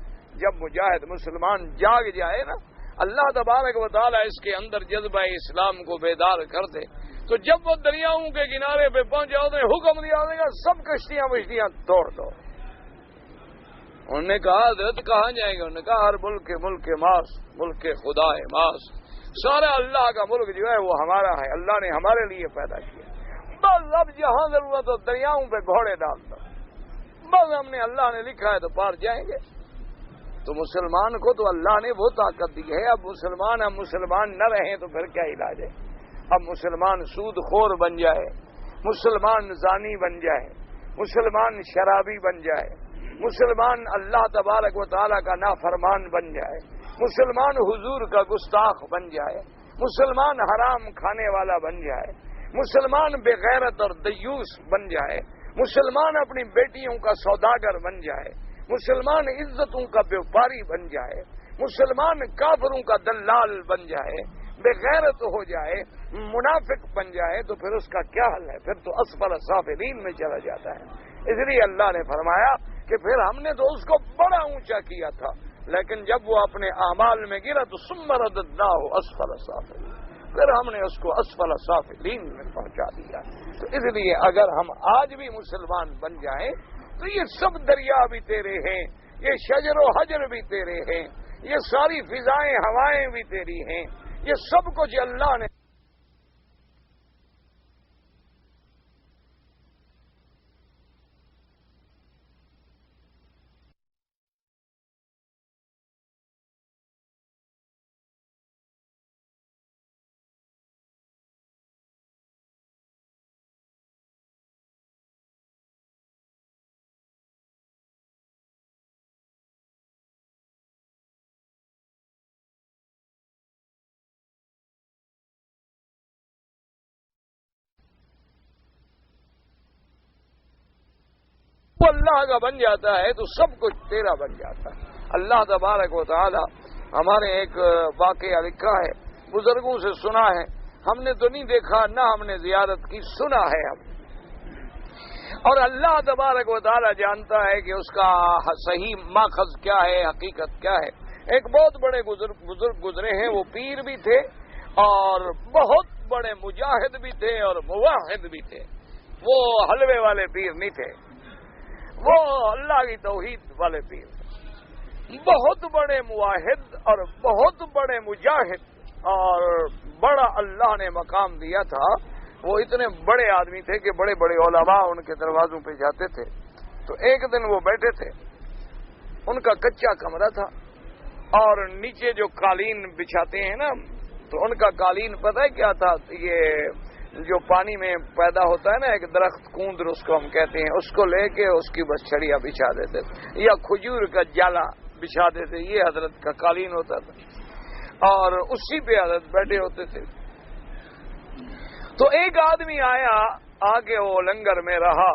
جب مجاہد مسلمان جاگ جائے نا، اللہ تبارک و تعالی اس کے اندر جذبہ اسلام کو بیدار کر دے، تو جب وہ دریاؤں کے کنارے پہ پہنچا تو حکم دیا دے گا سب کشتیاں توڑ دو. انہوں نے کہا حضرت کہاں جائیں گے؟ انہوں نے کہا ہر ملک ماس، ملک خدا ہے ماس. سارا اللہ کا ملک جو ہے وہ ہمارا ہے، اللہ نے ہمارے لیے پیدا کیا. بس اب جہاں ضرورت ہو دریاؤں پہ گھوڑے ڈال دو، بس ہم نے اللہ نے لکھا ہے تو پار جائیں گے. تو مسلمان کو تو اللہ نے وہ طاقت دی ہے. اب مسلمان نہ رہیں تو پھر کیا علاج ہے؟ اب مسلمان سود خور بن جائے، مسلمان زانی بن جائے، مسلمان شرابی بن جائے، مسلمان اللہ تبارک و تعالیٰ کا نافرمان بن جائے، مسلمان حضور کا گستاخ بن جائے، مسلمان حرام کھانے والا بن جائے، مسلمان بے غیرت اور دیوس بن جائے، مسلمان اپنی بیٹیوں کا سوداگر بن جائے، مسلمان عزتوں کا بیوپاری بن جائے، مسلمان کافروں کا دلال بن جائے، بے غیرت ہو جائے، منافق بن جائے، تو پھر اس کا کیا حل ہے؟ پھر تو اسفل سافلین میں چلا جاتا ہے۔ اس لیے اللہ نے فرمایا کہ پھر ہم نے تو اس کو بڑا اونچا کیا تھا، لیکن جب وہ اپنے اعمال میں گرا تو ثم رددناہ اسفل سافلین، پھر ہم نے اس کو اسفل سافلین میں پہنچا دیا۔ تو اس لیے اگر ہم آج بھی مسلمان بن جائیں تو یہ سب دریا بھی تیرے ہیں، یہ شجر و حجر بھی تیرے ہیں، یہ ساری فضائیں ہوائیں بھی تیری ہیں، یہ سب کچھ اللہ نے وہ اللہ کا بن جاتا ہے تو سب کچھ تیرا بن جاتا ہے۔ اللہ تبارک و تعالی ہمارے ایک واقعہ لکھا ہے، بزرگوں سے سنا ہے، ہم نے تو نہیں دیکھا، نہ ہم نے زیارت کی، سنا ہے ہم، اور اللہ تبارک و تعالی جانتا ہے کہ اس کا صحیح ماخذ کیا ہے، حقیقت کیا ہے۔ ایک بہت بڑے بزرگ گزرے ہیں، وہ پیر بھی تھے اور بہت بڑے مجاہد بھی تھے اور موحد بھی تھے، وہ حلوے والے پیر نہیں تھے، وہ اللہ کی توحید والے پیر، بہت بڑے مواحد اور بہت بڑے مجاہد، اور بڑا اللہ نے مقام دیا تھا۔ وہ اتنے بڑے آدمی تھے کہ بڑے بڑے علماء ان کے دروازوں پہ جاتے تھے۔ تو ایک دن وہ بیٹھے تھے، ان کا کچا کمرہ تھا اور نیچے جو قالین بچھاتے ہیں نا، تو ان کا قالین پتہ ہے کیا تھا؟ یہ جو پانی میں پیدا ہوتا ہے نا ایک درخت کوندر اس کو ہم کہتے ہیں، اس کو لے کے اس کی بس چھڑیاں بچھا دیتے تھے، یا کھجور کا جالا بچھا دیتے، یہ حضرت کا قالین ہوتا تھا اور اسی پہ حضرت بیٹھے ہوتے تھے۔ تو ایک آدمی آیا، آگے وہ لنگر میں رہا،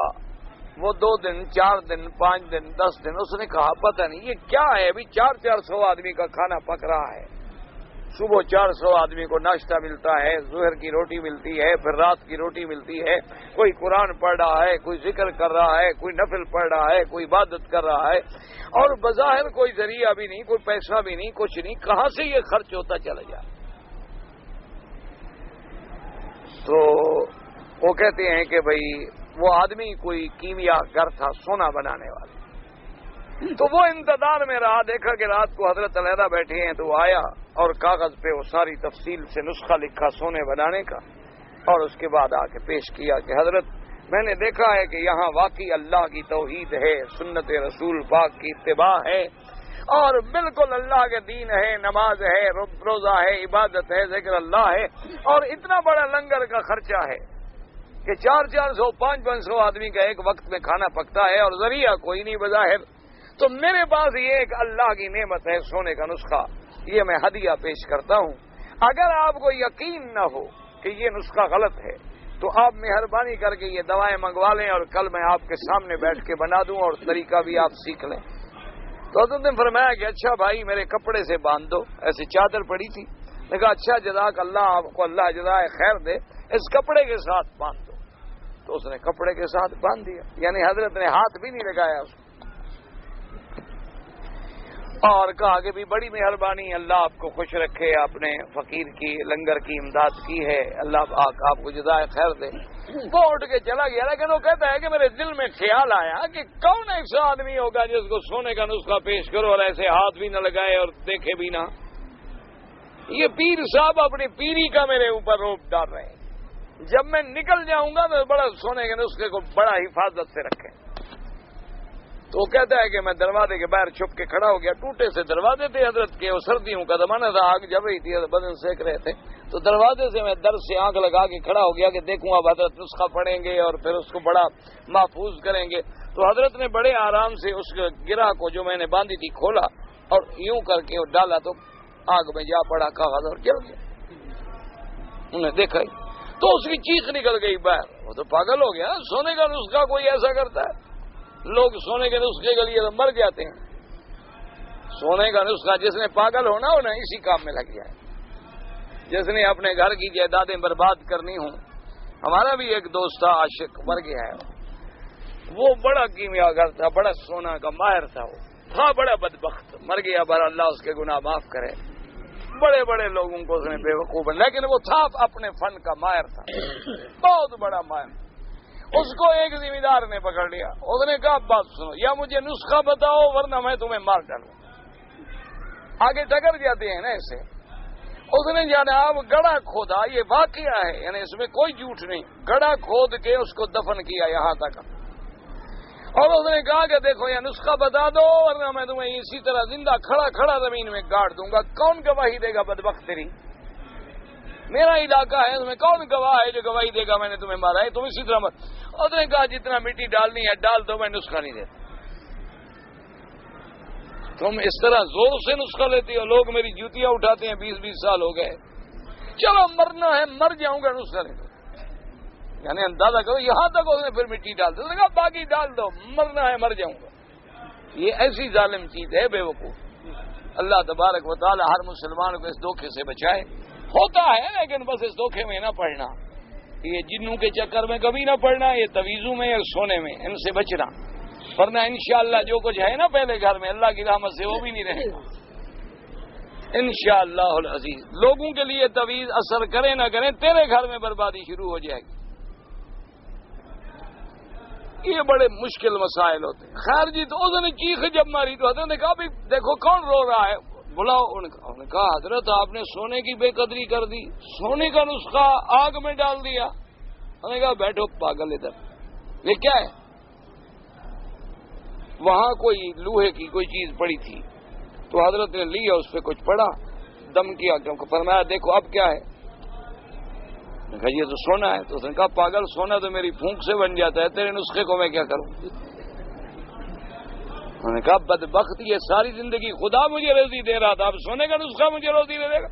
وہ 2 دن 4 دن 5 دن 10 دن، اس نے کہا پتہ نہیں یہ کیا ہے، ابھی 400 آدمی کا کھانا پک رہا ہے، صبح 400 آدمی کو ناشتہ ملتا ہے، ظہر کی روٹی ملتی ہے، پھر رات کی روٹی ملتی ہے، کوئی قرآن پڑھ رہا ہے، کوئی ذکر کر رہا ہے، کوئی نفل پڑھ رہا ہے، کوئی عبادت کر رہا ہے، اور بظاہر کوئی ذریعہ بھی نہیں، کوئی پیسہ بھی نہیں، کچھ نہیں، کہاں سے یہ خرچ ہوتا چلا جائے؟ تو وہ کہتے ہیں کہ بھئی وہ آدمی کوئی کیمیا گر تھا، سونا بنانے والا۔ تو وہ انتظار میں رہا، دیکھا کہ رات کو حضرت علیحدہ بیٹھے ہیں، تو وہ آیا اور کاغذ پہ وہ ساری تفصیل سے نسخہ لکھا سونے بنانے کا، اور اس کے بعد آ کے پیش کیا کہ حضرت میں نے دیکھا ہے کہ یہاں واقعی اللہ کی توحید ہے، سنت رسول پاک کی اتباع ہے، اور بالکل اللہ کے دین ہے، نماز ہے، روزہ ہے، عبادت ہے، ذکر اللہ ہے، اور اتنا بڑا لنگر کا خرچہ ہے کہ 400 500 آدمی کا ایک وقت میں کھانا پکتا ہے، اور ذریعہ کوئی نہیں بظاہر۔ تو میرے پاس یہ ایک اللہ کی نعمت ہے، سونے کا نسخہ، یہ میں ہدیہ پیش کرتا ہوں۔ اگر آپ کو یقین نہ ہو کہ یہ نسخہ غلط ہے تو آپ مہربانی کر کے یہ دوائیں منگوا لیں، اور کل میں آپ کے سامنے بیٹھ کے بنا دوں، اور طریقہ بھی آپ سیکھ لیں۔ تو حضرت نے فرمایا کہ اچھا بھائی میرے کپڑے سے باندھ دو، ایسی چادر پڑی تھی، میں کہا اچھا جزاک اللہ، آپ کو اللہ جزائے خیر دے، اس کپڑے کے ساتھ باندھ دو۔ تو اس نے کپڑے کے ساتھ باندھ دیا، یعنی حضرت نے ہاتھ بھی نہیں لگایا اس کو، اور کہا کہ بھی بڑی مہربانی، اللہ آپ کو خوش رکھے، آپ نے فقیر کی لنگر کی امداد کی ہے، اللہ آپ کو جزائے خیر دے۔ وہ اٹھ کے چلا گیا، لیکن وہ کہتا ہے کہ میرے دل میں خیال آیا کہ کون ایسا آدمی ہوگا جس کو سونے کا نسخہ پیش کرو اور ایسے ہاتھ بھی نہ لگائے اور دیکھے بھی نہ۔ یہ پیر صاحب اپنی پیری کا میرے اوپر روپ ڈال رہے ہیں، جب میں نکل جاؤں گا تو بڑا سونے کے نسخے کو بڑا حفاظت سے رکھیں۔ تو وہ کہتا ہے کہ میں دروازے کے باہر چھپ کے کھڑا ہو گیا، ٹوٹے سے دروازے تھے حضرت کے، وہ سردیوں کا زمانہ تھا، آگ جل رہی تھی، بدن سینک رہے تھے، تو دروازے سے میں در سے آنکھ لگا کے کھڑا ہو گیا کہ دیکھوں اب حضرت نسخہ پڑھیں گے اور پھر اس کو بڑا محفوظ کریں گے. تو حضرت نے بڑے آرام سے اس گرہ کو جو میں نے باندھی تھی کھولا اور یوں کر کے ڈالا تو آگ میں جا پڑا کاغذ اور جل گیا. انہیں دیکھا ہی تو اس کی چیخ نکل گئی باہر. وہ تو پاگل ہو گیا. سونے کا نسخہ کوئی ایسا کرتا ہے؟ لوگ سونے کے نسخے کے لیے تو مر جاتے ہیں. سونے کا نسخہ جس نے پاگل ہونا ہو نا اسی کام میں لگ جائے. جس نے اپنے گھر کی جائیدادیں برباد کرنی ہوں. ہمارا بھی ایک دوست تھا عاشق مر گیا ہے. وہ بڑا کیمیا گر تھا, بڑا سونا کا ماہر تھا. وہ تھا بڑا بدبخت, مر گیا. بر اللہ اس کے گناہ معاف کرے. بڑے بڑے لوگوں کو اس نے بے وقوف, لیکن وہ تھا اپنے فن کا ماہر تھا, بہت بڑا ماہر. اس کو ایک ذمہ دار نے پکڑ لیا. اس نے کہا بات سنو, یا مجھے نسخہ بتاؤ ورنہ میں تمہیں مار ڈالوں. آگے ٹکر جاتے ہیں نا ایسے. اس نے جناب گڑھا کھودا, یہ واقعہ ہے, یعنی اس میں کوئی جھوٹ نہیں. گڑھا کھود کے اس کو دفن کیا یہاں تک, اور اس نے کہا کہ دیکھو یہ نسخہ بتا دو ورنہ میں تمہیں اسی طرح زندہ کھڑا کھڑا زمین میں گاڑ دوں گا. کون گواہی دے گا بدبخت تیری؟ میرا علاقہ ہے, تمہیں کون گواہ ہے جو گواہی دے گا میں نے تمہیں مارا ہے؟ تم اسی طرح مت. اس نے کہا جتنا مٹی ڈالنی ہے ڈال دو, میں نسخہ نہیں دیتا. تم اس طرح زور سے نسخہ لیتی ہو. لوگ میری جوتیاں اٹھاتے ہیں, 20-20 سال ہو گئے. چلو مرنا ہے مر جاؤں گا, نسخہ نہیں دو. یعنی اندازہ کرو, یہاں تک اس نے پھر مٹی ڈال دو. کہا باقی ڈال دو, مرنا ہے مر جاؤں گا. یہ ایسی ظالم چیز ہے بے وقوف. اللہ تبارک و تعالی ہر مسلمان کو اس دھوکے سے بچائے. ہوتا ہے لیکن بس اس دھوکے میں نہ پڑنا. یہ جنوں کے چکر میں کبھی نہ پڑنا, یہ تویزوں میں یا سونے میں, ان سے بچنا. ورنہ انشاءاللہ جو کچھ ہے نا پہلے گھر میں, اللہ کی رحمت سے وہ بھی نہیں رہے گا انشاءاللہ العزیز. لوگوں کے لیے تویز اثر کرے نہ کرے, تیرے گھر میں بربادی شروع ہو جائے گی. یہ بڑے مشکل مسائل ہوتے ہیں. خیر جی, تو اس نے چیخ جب ماری تو حضرت نے کہا بھی دیکھو کون رو رہا ہے, بلاؤ. انہوں نے کہا حضرت آپ نے سونے کی بے قدری کر دی, سونے کا نسخہ آگ میں ڈال دیا. انہوں نے کہا بیٹھو پاگل ادھر, یہ کیا ہے؟ وہاں کوئی لوہے کی کوئی چیز پڑی تھی, تو حضرت نے لیا, اس پہ کچھ پڑا, دم کیا, فرمایا دیکھو اب کیا ہے؟ نے کہا یہ تو سونا ہے. تو اس نے کہا پاگل, سونا تو میری پھونک سے بن جاتا ہے, تیرے نسخے کو میں کیا کروں؟ انہوں نے کہا بدبخت, یہ ساری زندگی خدا مجھے روزی دے رہا تھا, اب سونے کا نسخہ مجھے روزی دے گا؟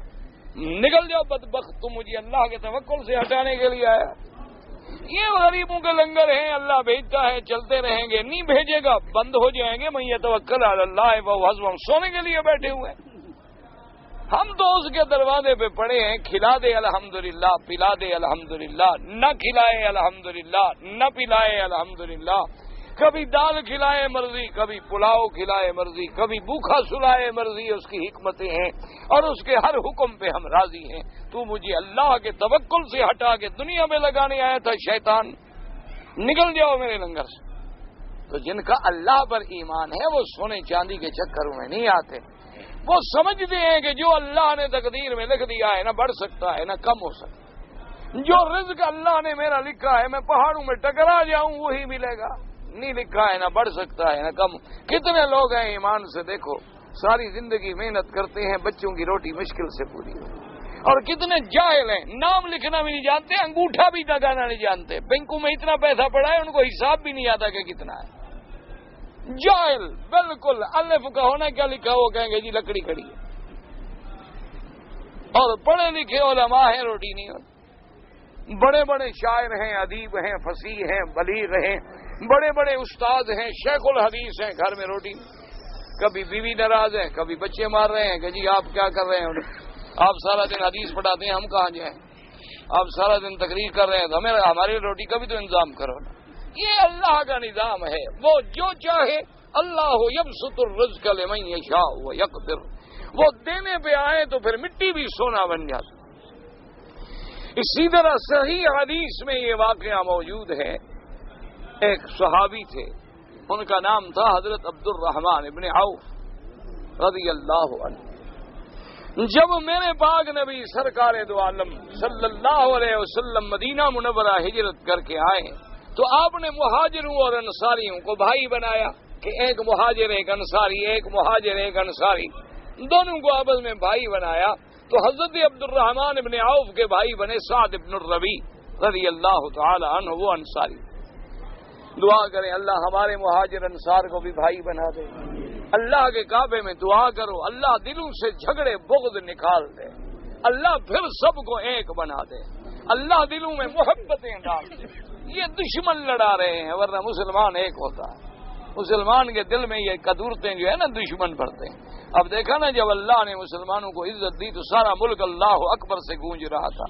نکل جاؤ بدبخت, تم مجھے اللہ کے توکل سے ہٹانے کے لیے آیا. یہ غریبوں کے لنگر ہیں, اللہ بھیجتا ہے, چلتے رہیں گے. نہیں بھیجے گا بند ہو جائیں گے. میں یہ توکل علی اللہ وہ حسبہ, سونے کے لیے بیٹھے ہوئے ہیں. ہم تو اس کے دروازے پہ پڑے ہیں, کھلا دے الحمدللہ, پلا دے الحمدللہ, نہ کھلائے الحمدللہ, نہ پلائے الحمدللہ. کبھی دال کھلائے مرضی, کبھی پلاؤ کھلائے مرضی, کبھی بھوکھا سلائے مرضی. اس کی حکمتیں ہیں اور اس کے ہر حکم پہ ہم راضی ہیں. تو مجھے اللہ کے توکل سے ہٹا کے دنیا میں لگانے آیا تھا شیطان, نکل جاؤ میرے لنگر سے. تو جن کا اللہ پر ایمان ہے وہ سونے چاندی کے چکروں میں نہیں آتے. وہ سمجھتے ہیں کہ جو اللہ نے تقدیر میں لکھ دیا ہے نہ بڑھ سکتا ہے نہ کم ہو سکتا. جو رزق اللہ نے میرا لکھا ہے میں پہاڑوں میں ٹکرا جاؤں وہی ملے گا. نہیں لکھا ہے نہ بڑھ سکتا ہے نہ کم. کتنے لوگ ہیں ایمان سے دیکھو, ساری زندگی محنت کرتے ہیں, بچوں کی روٹی مشکل سے پوری ہو. اور کتنے جاہل ہیں, نام لکھنا بھی نہیں جانتے, انگوٹھا بھی لگانا نہیں جانتے. بینکوں میں اتنا پیسہ پڑا ہے ان کو حساب بھی نہیں آتا کہ کتنا ہے. جاہل بالکل. الف کا ہونا کیا لکھا وہ کہیں گے جی لکڑی کھڑی ہے. اور پڑھے لکھے علماء ہیں, روٹی نہیں ہوتی. بڑے بڑے شاعر ہیں, ادیب ہیں, فصیح ہیں, بلیغ ہیں, بڑے بڑے استاد ہیں, شیخ الحدیث ہیں, گھر میں روٹی. کبھی بیوی ناراض ہے, کبھی بچے مار رہے ہیں کہ جی آپ کیا کر رہے ہیں, آپ سارا دن حدیث پڑھاتے ہیں, ہم کہاں جائیں. آپ سارا دن تقریر کر رہے ہیں تو ہماری روٹی کا بھی تو انتظام کرو. یہ اللہ کا نظام ہے. وہ جو چاہے, اللہ یبسط الرزق لمن یشاء ویقدر, وہ دینے پہ آئے تو پھر مٹی بھی سونا بن جاتا. اسی طرح صحیح حدیث میں یہ واقعہ موجود ہے. ایک صحابی تھے, ان کا نام تھا حضرت عبد الرحمن ابن عوف رضی اللہ عنہ. جب میرے پاک نبی سرکار دو عالم صلی اللہ علیہ وسلم مدینہ منورہ ہجرت کر کے آئے تو آپ نے مہاجروں اور انصاریوں کو بھائی بنایا کہ ایک مہاجر ایک انصاری, ایک مہاجر ایک انصاری, دونوں کو آپس میں بھائی بنایا. تو حضرت عبد الرحمن ابن عوف کے بھائی بنے سعد ابن الربیع رضی اللہ تعالی عنہ، وہ انصاری۔ دعا کریں اللہ ہمارے مہاجر انصار کو بھی بھائی بنا دے۔ اللہ کے کعبے میں دعا کرو اللہ دلوں سے جھگڑے بغض نکال دے، اللہ پھر سب کو ایک بنا دے، اللہ دلوں میں محبتیں ڈال دے۔ یہ دشمن لڑا رہے ہیں، ورنہ مسلمان ایک ہوتا ہے۔ مسلمان کے دل میں یہ قدورتیں جو ہے نا دشمن بڑھتے ہیں۔ اب دیکھا نا جب اللہ نے مسلمانوں کو عزت دی تو سارا ملک اللہ اکبر سے گونج رہا تھا۔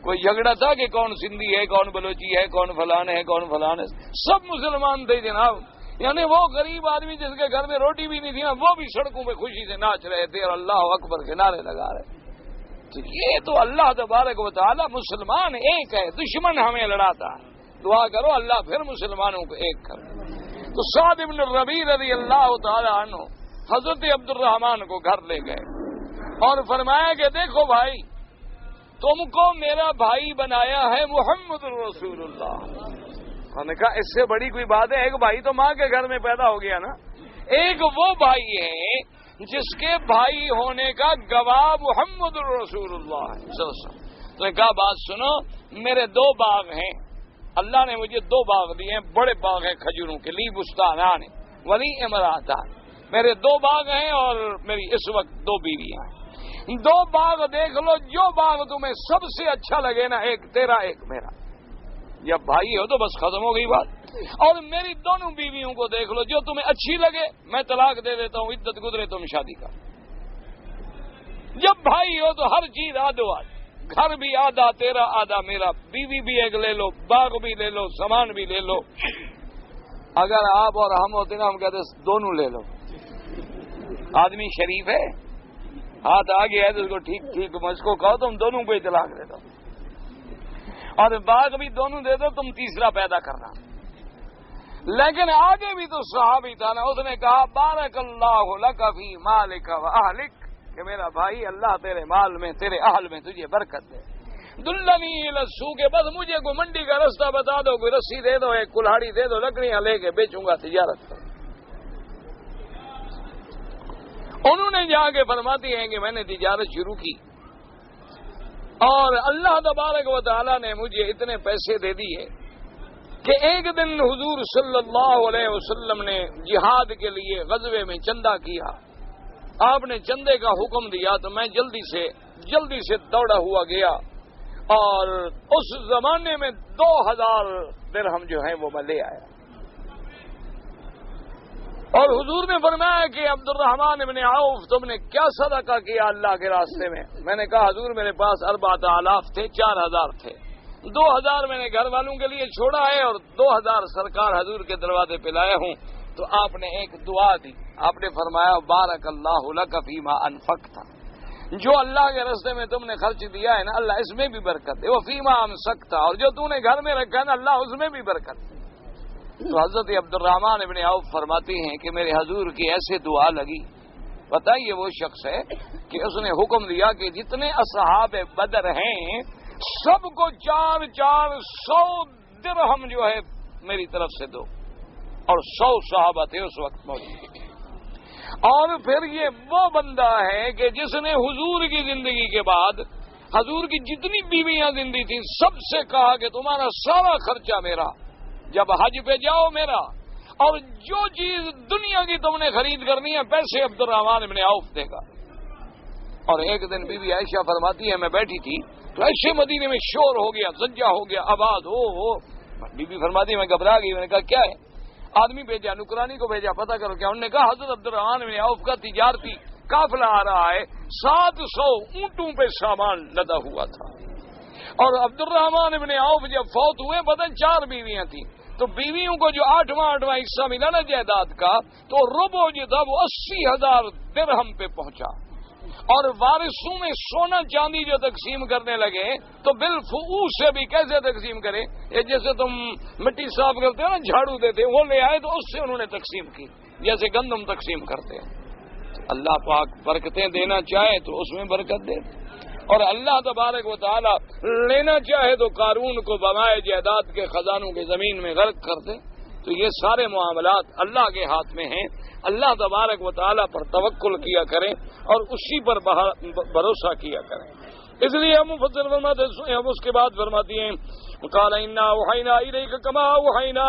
کوئی جھگڑا تھا کہ کون سندھی ہے، کون بلوچی ہے، کون فلان ہے، کون فلان ہے، سب مسلمان تھے جناب۔ یعنی وہ غریب آدمی جس کے گھر میں روٹی بھی نہیں تھی نا، وہ بھی سڑکوں پہ خوشی سے ناچ رہے تھے اور اللہ اکبر کے نعرے لگا رہے۔ تو یہ تو اللہ تبارک و تعالی مسلمان ایک ہے، دشمن ہمیں لڑاتا ہے۔ دعا کرو اللہ پھر مسلمانوں کو ایک کر۔ تو سعد ابن الربیع رضی اللہ تعالی عنہ حضرت عبد الرحمن کو گھر لے گئے اور فرمایا کہ دیکھو بھائی، تم کو میرا بھائی بنایا ہے محمد رسول اللہ۔ انہوں نے کہا اس سے بڑی کوئی بات ہے، ایک بھائی تو ماں کے گھر میں پیدا ہو گیا نا، ایک وہ بھائی ہے جس کے بھائی ہونے کا گواہ محمد رسول اللہ ہے۔ تو نے کہا بات سنو، میرے دو باغ ہیں، اللہ نے مجھے دو باغ دیے ہیں، بڑے باغ ہیں کھجوروں کے، لی بستانان ولی امراتان، میرے دو باغ ہیں اور میری اس وقت دو بیویاں ہیں۔ دو باغ دیکھ لو، جو باغ تمہیں سب سے اچھا لگے نا، ایک تیرا ایک میرا، جب بھائی ہو تو بس ختم ہو گئی بات۔ اور میری دونوں بیویوں کو دیکھ لو، جو تمہیں اچھی لگے میں طلاق دے دیتا ہوں، عدت گزرے تم شادی کر۔ جب بھائی ہو تو ہر چیز آدھو آدھ، گھر بھی آدھا تیرا آدھا میرا، بیوی بھی ایک لے لو، باغ بھی لے لو، سامان بھی لے لو۔ اگر آپ اور ہم ہوتے نا، ہم کہتے دونوں لے لو۔ آدمی شریف ہے، ہاتھ آ گیا ہے تو اس کو ٹھیک ٹھیک مجھ کو کہو تم دونوں کو اطلاق دے دو، اور باغ بھی دونوں دے دو، تم تیسرا پیدا کرنا۔ لیکن آگے بھی تو صحابی تھا نا، اس نے کہا بارک اللہ لک فی مالک و اہلک، کہ میرا بھائی اللہ تیرے مال میں تیرے اہل میں تجھے برکت دے۔ دلنی الی السوق، بس مجھے کوئی منڈی کا رستہ بتا دو، کوئی رسی دے دو، ایک کلہاڑی دے دو، لکڑیاں لے کے بیچوں گا، تجارت کروں۔ انہوں نے جا کے فرماتی ہیں کہ میں نے تجارت شروع کی اور اللہ تبارک و تعالیٰ نے مجھے اتنے پیسے دے دیے کہ ایک دن حضور صلی اللہ علیہ وسلم نے جہاد کے لیے غزوے میں چندہ کیا، آپ نے چندے کا حکم دیا تو میں جلدی سے دوڑا ہوا گیا اور اس زمانے میں 2000 درہم جو ہیں وہ میں لے آیا۔ اور حضور نے فرمایا کہ عبد الرحمن ابن عوف تم نے کیا صدقہ کیا اللہ کے راستے میں؟ میں نے کہا حضور میرے پاس 4000 تھے، 4000 تھے، 2000 میں نے گھر والوں کے لیے چھوڑا ہے اور 2000 سرکار حضور کے دروازے پہ لایا ہوں۔ تو آپ نے ایک دعا دی، آپ نے فرمایا بارک اللہ لک فیما انفقت، جو اللہ کے راستے میں تم نے خرچ دیا ہے نا اللہ اس میں بھی برکت دے، وہ فیما امسکت، اور جو تم نے گھر میں رکھا ہے نا اللہ اس میں بھی برکت دے۔ تو حضرت عبد الرحمن ابن عوف فرماتے ہیں کہ میرے حضور کی ایسے دعا لگی، بتائیے وہ شخص ہے کہ اس نے حکم دیا کہ جتنے اصحاب بدر ہیں سب کو 400 درہم جو ہے میری طرف سے دو، اور 100 صحابہ تھے اس وقت موجود۔ اور پھر یہ وہ بندہ ہے کہ جس نے حضور کی زندگی کے بعد حضور کی جتنی بیویاں زندگی تھیں سب سے کہا کہ تمہارا سارا خرچہ میرا، جب حج پہ جاؤ میرا، اور جو چیز دنیا کی تم نے خرید کرنی ہے پیسے عبد الرحمن ابن عوف دے گا۔ اور ایک دن بی بی عائشہ فرماتی ہے میں بیٹھی تھی تو ایسے مدینے میں شور ہو گیا، زجہ ہو گیا، آباد ہو۔ بی بی فرماتی ہے میں گھبرا گئی، میں نے کہا کیا ہے؟ آدمی بھیجا، نکرانی کو بھیجا، پتہ کرو کیا؟ انہوں نے کہا حضرت عبد الرحمن ابن عوف کا تجارتی قافلہ آ رہا ہے، 700 اونٹوں پہ سامان لدا ہوا تھا۔ اور عبد الرحمن ابن عوف جب فوت ہوئے پتہ 4 بیویاں تھیں، تو بیویوں کو جو 8واں حصہ ملا نا جائیداد کا، تو ربع جو تھا وہ 80,000 درہم پہ پہنچا۔ اور وارثوں میں سونا چاندی جو تقسیم کرنے لگے تو بالفعول سے بھی کیسے تقسیم کرے؟ یہ جیسے تم مٹی صاف کرتے ہو نا، جھاڑو دیتے، وہ لے آئے تو اس سے انہوں نے تقسیم کی، جیسے گندم تقسیم کرتے ہیں۔ اللہ پاک برکتیں دینا چاہے تو اس میں برکت دے، اور اللہ تبارک و تعالی لینا چاہے تو قارون کو بمائے جائیداد کے خزانوں کے زمین میں غرق کر دے۔ تو یہ سارے معاملات اللہ کے ہاتھ میں ہیں. اللہ تبارک و تعالیٰ پر توکل کیا کریں اور اسی پر بھروسہ کیا کریں. اس لیے ہم مفسر فرماتے ہیں، ہم اس کے بعد فرماتی ہیں قال انا اوحینا الیک کما اوحینا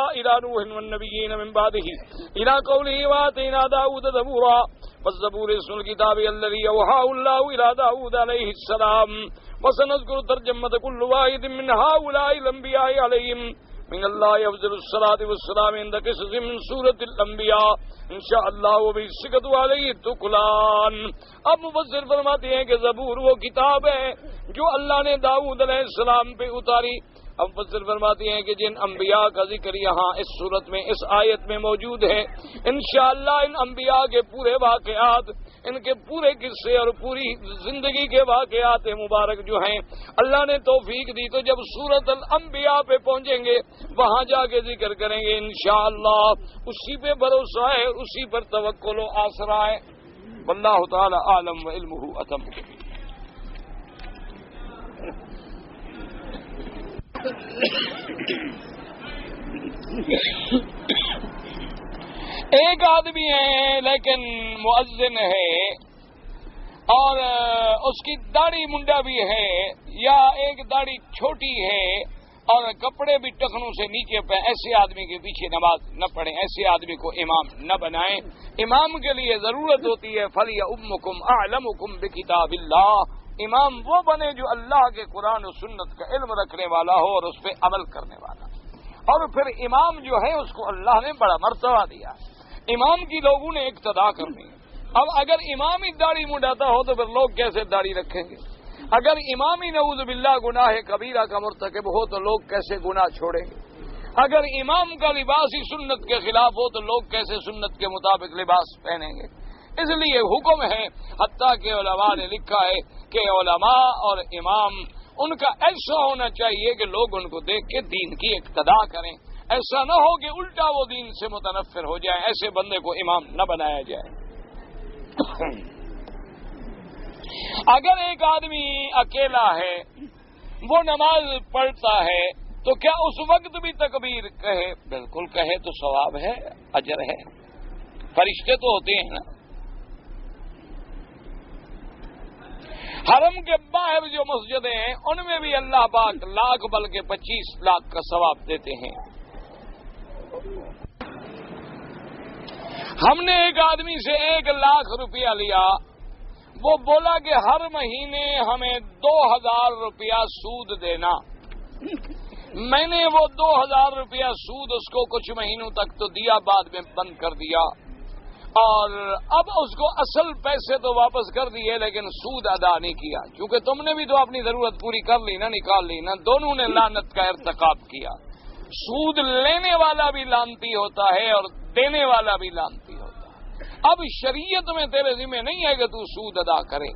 الی نوح والنبیین من بعدہ الی قوله واتینا داؤد زبورا والزبور اسم الكتاب الذي اوحاه الله الى داؤد علیہ السلام وسنذكر ترجمة كل واحد من هؤلاء الانبیاء علیہم من اللہ افضل الصلاۃ والسلام عند قصص من سورۃ الانبیاء انشاء اللہ وبالسکت علیہ تقلان. اب مفسر فرماتے ہیں کہ زبور وہ کتاب ہے جو اللہ نے داؤد علیہ السلام پہ اتاری. اب مفسر فرماتے ہیں کہ جن انبیاء کا ذکر یہاں اس صورت میں اس آیت میں موجود ہے، انشاءاللہ ان انبیاء کے پورے واقعات، ان کے پورے قصے اور پوری زندگی کے واقعات مبارک جو ہیں اللہ نے توفیق دی تو جب سورۃ الانبیاء پہ پہنچیں گے وہاں جا کے ذکر کریں گے انشاءاللہ. اسی پہ بھروسہ ہے، اسی پر توکل و آسرا ہے. واللہ تعالی عالم وعلمہ اتم. ایک آدمی ہے لیکن مؤذن ہے اور اس کی داڑھی منڈا بھی ہے، یا ایک داڑھی چھوٹی ہے اور کپڑے بھی ٹخنوں سے نیچے پہ، ایسے آدمی کے پیچھے نماز نہ پڑھیں، ایسے آدمی کو امام نہ بنائیں. امام کے لیے ضرورت ہوتی ہے فَلْيَؤُمُّكُمْ أَعْلَمُكُمْ بِكِتَابِ اللَّهِ. امام وہ بنے جو اللہ کے قرآن و سنت کا علم رکھنے والا ہو اور اس پہ عمل کرنے والا. اور پھر امام جو ہے اس کو اللہ نے بڑا مرتبہ دیا. امام کی لوگوں نے اقتدا کرنی ہے. اب اگر امام ہی داڑھی منڈاتا ہو تو پھر لوگ کیسے داڑھی رکھیں گے؟ اگر امام ہی نعوذ باللہ گناہ کبیرہ کا مرتکب ہو تو لوگ کیسے گناہ چھوڑیں گے؟ اگر امام کا لباس ہی سنت کے خلاف ہو تو لوگ کیسے سنت کے مطابق لباس پہنیں گے؟ اس لیے حکم ہے، حتیٰ کہ علماء نے لکھا ہے کہ علماء اور امام ان کا ایسا ہونا چاہیے کہ لوگ ان کو دیکھ کے دین کی اقتدا کریں. ایسا نہ ہو کہ الٹا وہ دین سے متنفر ہو جائے. ایسے بندے کو امام نہ بنایا جائے. اگر ایک آدمی اکیلا ہے، وہ نماز پڑھتا ہے، تو کیا اس وقت بھی تکبیر کہے؟ بالکل کہے تو ثواب ہے، اجر ہے. فرشتے تو ہوتے ہیں نا. حرم کے باہر جو مسجدیں ہیں ان میں بھی اللہ پاک لاکھ بلکہ 25 لاکھ کا ثواب دیتے ہیں. ہم نے ایک آدمی سے 1 لاکھ روپیہ لیا، وہ بولا کہ ہر مہینے ہمیں 2000 روپیہ سود دینا. میں نے وہ 2000 روپیہ سود اس کو کچھ مہینوں تک تو دیا، بعد میں بند کر دیا اور اب اس کو اصل پیسے تو واپس کر دیے لیکن سود ادا نہیں کیا. کیونکہ تم نے بھی تو اپنی ضرورت پوری کر لی نا، نکال لی نا. دونوں نے لعنت کا ارتکاب کیا. سود لینے والا بھی لعنتی ہوتا ہے اور دینے والا بھی لعنتی ہوتا ہے. اب شریعت میں تیرے ذمہ نہیں ہے کہ تو سود ادا کرے،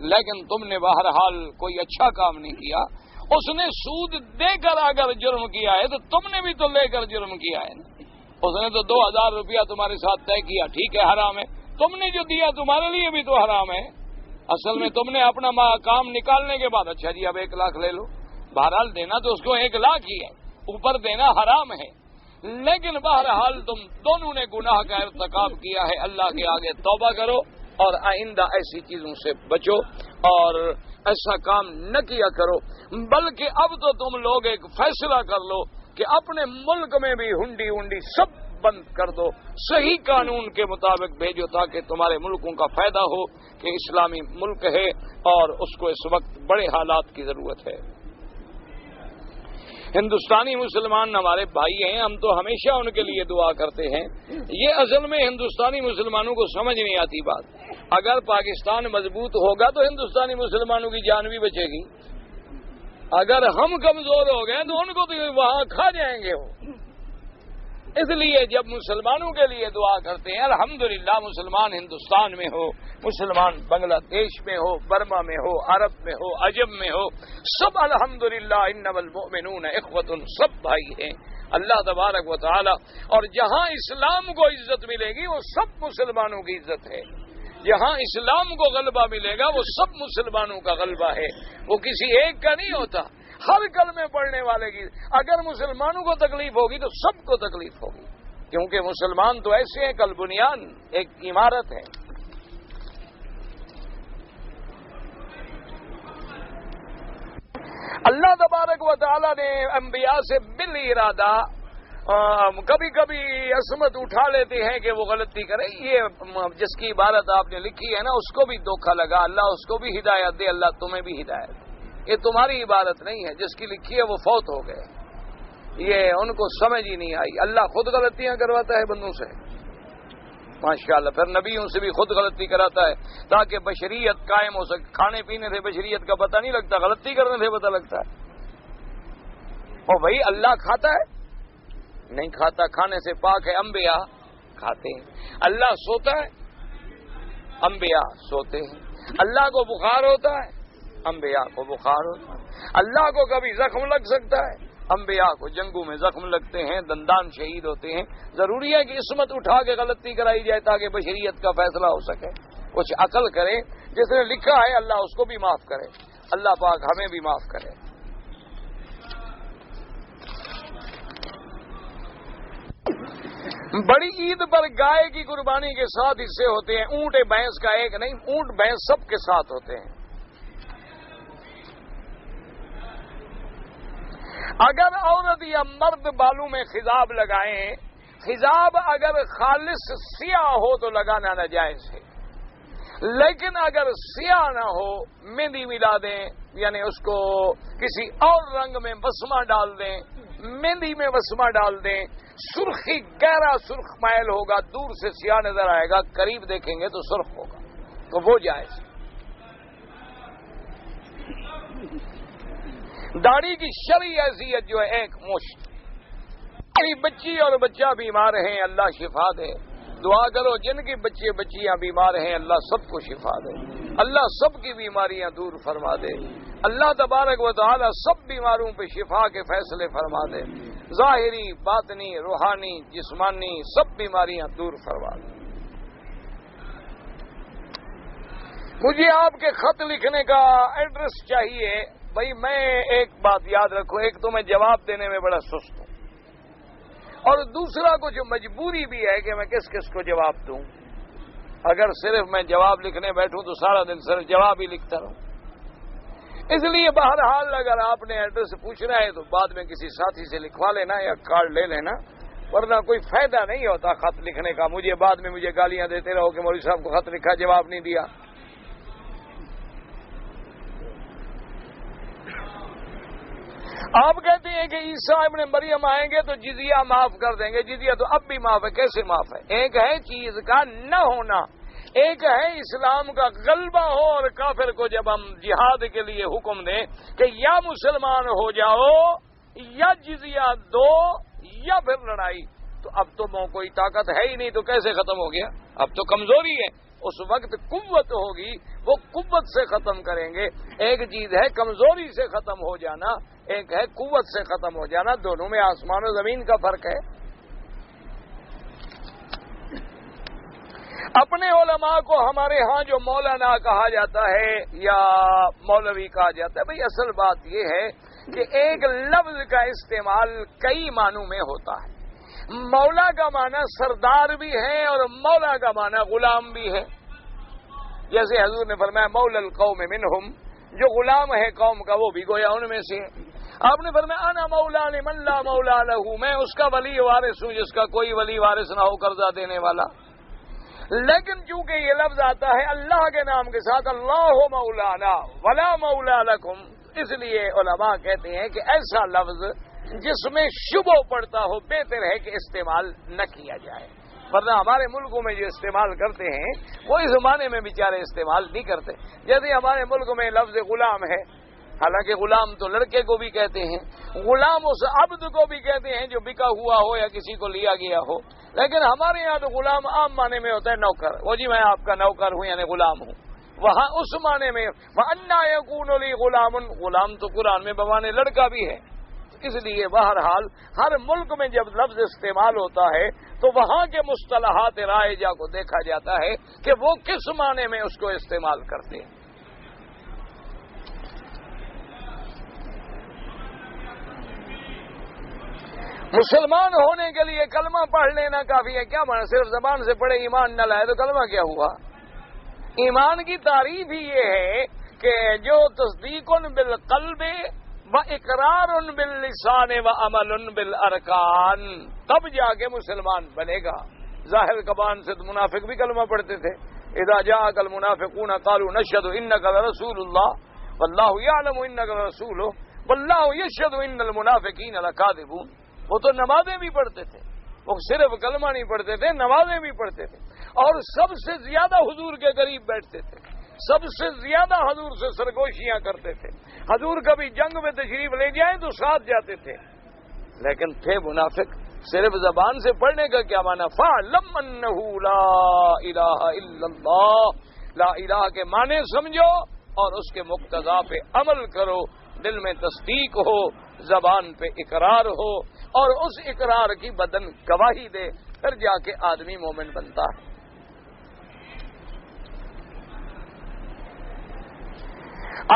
لیکن تم نے بہرحال کوئی اچھا کام نہیں کیا. اس نے سود دے کر اگر جرم کیا ہے تو تم نے بھی تو لے کر جرم کیا ہے نا. اس نے تو 2000 روپیہ تمہارے ساتھ طے کیا، ٹھیک ہے حرام ہے. تم نے جو دیا تمہارے لیے بھی تو حرام ہے. اصل میں تم نے اپنا کام نکالنے کے بعد اچھا جی اب 1 لاکھ لے لو. بہرحال دینا تو اس کو 1 لاکھ ہی ہے، اوپر دینا حرام ہے. لیکن بہرحال تم دونوں نے گناہ کا ارتکاب کیا ہے. اللہ کے آگے توبہ کرو اور آئندہ ایسی چیزوں سے بچو اور ایسا کام نہ کیا کرو. بلکہ اب تو تم لوگ ایک فیصلہ کر لو کہ اپنے ملک میں بھی ہنڈی سب بند کر دو، صحیح قانون کے مطابق بھیجو تاکہ تمہارے ملکوں کا فائدہ ہو کہ اسلامی ملک ہے اور اس کو اس وقت بڑے حالات کی ضرورت ہے. ہندوستانی مسلمان ہمارے بھائی ہیں، ہم تو ہمیشہ ان کے لیے دعا کرتے ہیں. یہ اصل میں ہندوستانی مسلمانوں کو سمجھ نہیں آتی بات. اگر پاکستان مضبوط ہوگا تو ہندوستانی مسلمانوں کی جان بھی بچے گی. اگر ہم کمزور ہو گئے تو ان کو تو وہاں کھا جائیں گے وہ. اس لیے جب مسلمانوں کے لیے دعا کرتے ہیں الحمدللہ، مسلمان ہندوستان میں ہو، مسلمان بنگلہ دیش میں ہو، برما میں ہو، عرب میں ہو، عجم میں ہو، سب الحمدللہ انما المؤمنون اخوۃ، سب بھائی ہیں اللہ تبارک و تعالی. اور جہاں اسلام کو عزت ملے گی وہ سب مسلمانوں کی عزت ہے. جہاں اسلام کو غلبہ ملے گا وہ سب مسلمانوں کا غلبہ ہے، وہ کسی ایک کا نہیں ہوتا. ہر کلمے پڑھنے والے کی اگر مسلمانوں کو تکلیف ہوگی تو سب کو تکلیف ہوگی، کیونکہ مسلمان تو ایسے ہیں کل بنیان ایک عمارت ہے۔ اللہ تبارک و تعالی نے انبیاء سے بالارادہ کبھی کبھی عصمت اٹھا لیتے ہیں کہ وہ غلطی کرے۔ یہ جس کی عبارت آپ نے لکھی ہے نا، اس کو بھی دھوکہ لگا، اللہ اس کو بھی ہدایت دے، اللہ تمہیں بھی ہدایت دے۔ یہ تمہاری عبارت نہیں ہے، جس کی لکھی ہے وہ فوت ہو گئے، یہ ان کو سمجھ ہی نہیں آئی۔ اللہ خود غلطیاں کرواتا ہے بندوں سے، ماشاءاللہ، پھر نبیوں سے بھی خود غلطی کراتا ہے تاکہ بشریت قائم ہو سکے۔ کھانے پینے سے بشریت کا پتہ نہیں لگتا، غلطی کرنے سے پتہ لگتا ہے۔ اور بھائی اللہ کھاتا ہے؟ نہیں کھاتا، کھانے سے پاک ہے، انبیاء کھاتے ہیں۔ اللہ سوتا ہے؟ انبیاء سوتے ہیں۔ اللہ کو بخار ہوتا ہے؟ انبیاء کو بخار ہوتا ہے۔ اللہ کو کبھی زخم لگ سکتا ہے؟ انبیاء کو جنگوں میں زخم لگتے ہیں، دندان شہید ہوتے ہیں۔ ضروری ہے کہ عصمت اٹھا کے غلطی کرائی جائے تاکہ بشریت کا فیصلہ ہو سکے۔ کچھ عقل کرے، جس نے لکھا ہے اللہ اس کو بھی معاف کرے، اللہ پاک ہمیں بھی معاف کرے۔ بڑی عید پر گائے کی قربانی کے ساتھ حصے ہوتے ہیں، اونٹ بھینس کا ایک نہیں، اونٹ بھینس سب کے ساتھ ہوتے ہیں۔ اگر عورت یا مرد بالوں میں خضاب لگائیں، خضاب اگر خالص سیاہ ہو تو لگانا ناجائز ہے، لیکن اگر سیاہ نہ ہو مہندی ملا دیں، یعنی اس کو کسی اور رنگ میں وسمہ ڈال دیں، مہندی میں وسمہ ڈال دیں، سرخی گہرا سرخ مائل ہوگا، دور سے سیاہ نظر آئے گا، قریب دیکھیں گے تو سرخ ہوگا، تو وہ جائز ہے۔ داڑھی کی شرعی حیثیت جو ہے ایک مشت۔ بچی اور بچہ بیمار ہیں، اللہ شفا دے، دعا کرو جن کی بچے بچیاں بیمار ہیں اللہ سب کو شفا دے، اللہ سب کی بیماریاں دور فرما دے، اللہ تبارک و تعالی سب بیماروں پہ شفا کے فیصلے فرما دے، ظاہری باطنی روحانی جسمانی سب بیماریاں دور فرما دے۔ مجھے آپ کے خط لکھنے کا ایڈریس چاہیے۔ بھائی میں ایک بات یاد رکھو، ایک تو میں جواب دینے میں بڑا سست ہوں، اور دوسرا کچھ مجبوری بھی ہے کہ میں کس کس کو جواب دوں۔ اگر صرف میں جواب لکھنے بیٹھوں تو سارا دن صرف جواب ہی لکھتا رہوں۔ اس لیے بہرحال اگر آپ نے ایڈریس پوچھنا ہے تو بعد میں کسی ساتھی سے لکھوا لینا یا کارڈ لے لینا، ورنہ کوئی فائدہ نہیں ہوتا خط لکھنے کا۔ مجھے بعد میں مجھے گالیاں دیتے رہو کہ مولوی صاحب کو خط لکھا جواب نہیں دیا۔ آپ کہتے ہیں کہ عیسیٰ ابن مریم آئیں گے تو جزیہ معاف کر دیں گے، جزیہ تو اب بھی معاف ہے، کیسے معاف ہے؟ ایک ہے چیز کا نہ ہونا، ایک ہے اسلام کا غلبہ ہو، اور کافر کو جب ہم جہاد کے لیے حکم دیں کہ یا مسلمان ہو جاؤ یا جزیہ دو یا پھر لڑائی، تو اب تو کوئی طاقت ہے ہی نہیں، تو کیسے ختم ہو گیا؟ اب تو کمزوری ہے، اس وقت قوت ہوگی، وہ قوت سے ختم کریں گے۔ ایک چیز ہے کمزوری سے ختم ہو جانا، ایک ہے قوت سے ختم ہو جانا، دونوں میں آسمان و زمین کا فرق ہے۔ اپنے علماء کو ہمارے ہاں جو مولانا کہا جاتا ہے یا مولوی کہا جاتا ہے، بھئی اصل بات یہ ہے کہ ایک لفظ کا استعمال کئی معنوں میں ہوتا ہے۔ مولا کا معنی سردار بھی ہے اور مولا کا معنی غلام بھی ہے۔ جیسے حضور نے فرمایا مولا القوم منہم، جو غلام ہے قوم کا وہ بھی گویا ان میں سے ہے۔ آپ نے فرمایا انا مولا لمن لا مولا لہ، میں اس کا ولی وارث ہوں جس کا کوئی ولی وارث نہ ہو، قرضہ دینے والا۔ لیکن چونکہ یہ لفظ آتا ہے اللہ کے نام کے ساتھ، اللہ مولانا ولا مولا لکم، اس لیے علماء کہتے ہیں کہ ایسا لفظ جس میں شبہ پڑتا ہو بہتر ہے کہ استعمال نہ کیا جائے، ورنہ ہمارے ملکوں میں جو استعمال کرتے ہیں وہ اس زمانے میں بیچارے استعمال نہیں کرتے۔ جیسے ہمارے ملک میں لفظ غلام ہے، حالانکہ غلام تو لڑکے کو بھی کہتے ہیں، غلام اس عبد کو بھی کہتے ہیں جو بکا ہوا ہو یا کسی کو لیا گیا ہو، لیکن ہمارے یہاں تو غلام عام معنی میں ہوتا ہے نوکر، وہ جی میں آپ کا نوکر ہوں یعنی غلام ہوں۔ وہاں اس معنی میں وَأَنَّا يَكُونُ لِي غُلَامٌ، غلام تو قرآن میں بمانے لڑکا بھی ہے۔ اس لیے بہرحال ہر ملک میں جب لفظ استعمال ہوتا ہے تو وہاں کے مصطلحات رائجہ کو دیکھا جاتا ہے کہ وہ کس معنی میں اس کو استعمال کرتے ہیں۔ مسلمان ہونے کے لیے کلمہ پڑھ لینا کافی ہے، کیا مانا صرف زبان سے پڑھے ایمان نہ لائے تو کلمہ کیا ہوا؟ ایمان کی تعریف ہی یہ ہے کہ جو تصدیق بالقلب و اقرار باللسان و عمل بالارکان، تب جا کے مسلمان بنے گا۔ ظاہر زبان سے تو منافق بھی کلمہ پڑھتے تھے، اذا جاءک المنافقون قالوا نشهد انک لرسول اللہ واللہ یعلم انک لرسولہ واللہ یشهد ان المنافقین لکاذبون۔ وہ تو نمازیں بھی پڑھتے تھے، وہ صرف کلمہ نہیں پڑھتے تھے، نمازیں بھی پڑھتے تھے، اور سب سے زیادہ حضور کے قریب بیٹھتے تھے، سب سے زیادہ حضور سے سرگوشیاں کرتے تھے، حضور کبھی جنگ میں تشریف لے جائیں تو ساتھ جاتے تھے، لیکن تھے منافق۔ صرف زبان سے پڑھنے کا کیا معنی؟ فَاعْلَمْ أَنَّهُ لَا إِلَٰهَ إِلَّا اللَّهُ، لا الہ کے معنی سمجھو اور اس کے مقتضا پہ عمل کرو، دل میں تصدیق ہو، زبان پہ اقرار ہو، اور اس اقرار کی بدن گواہی دے، پھر جا کے آدمی مومن بنتا ہے۔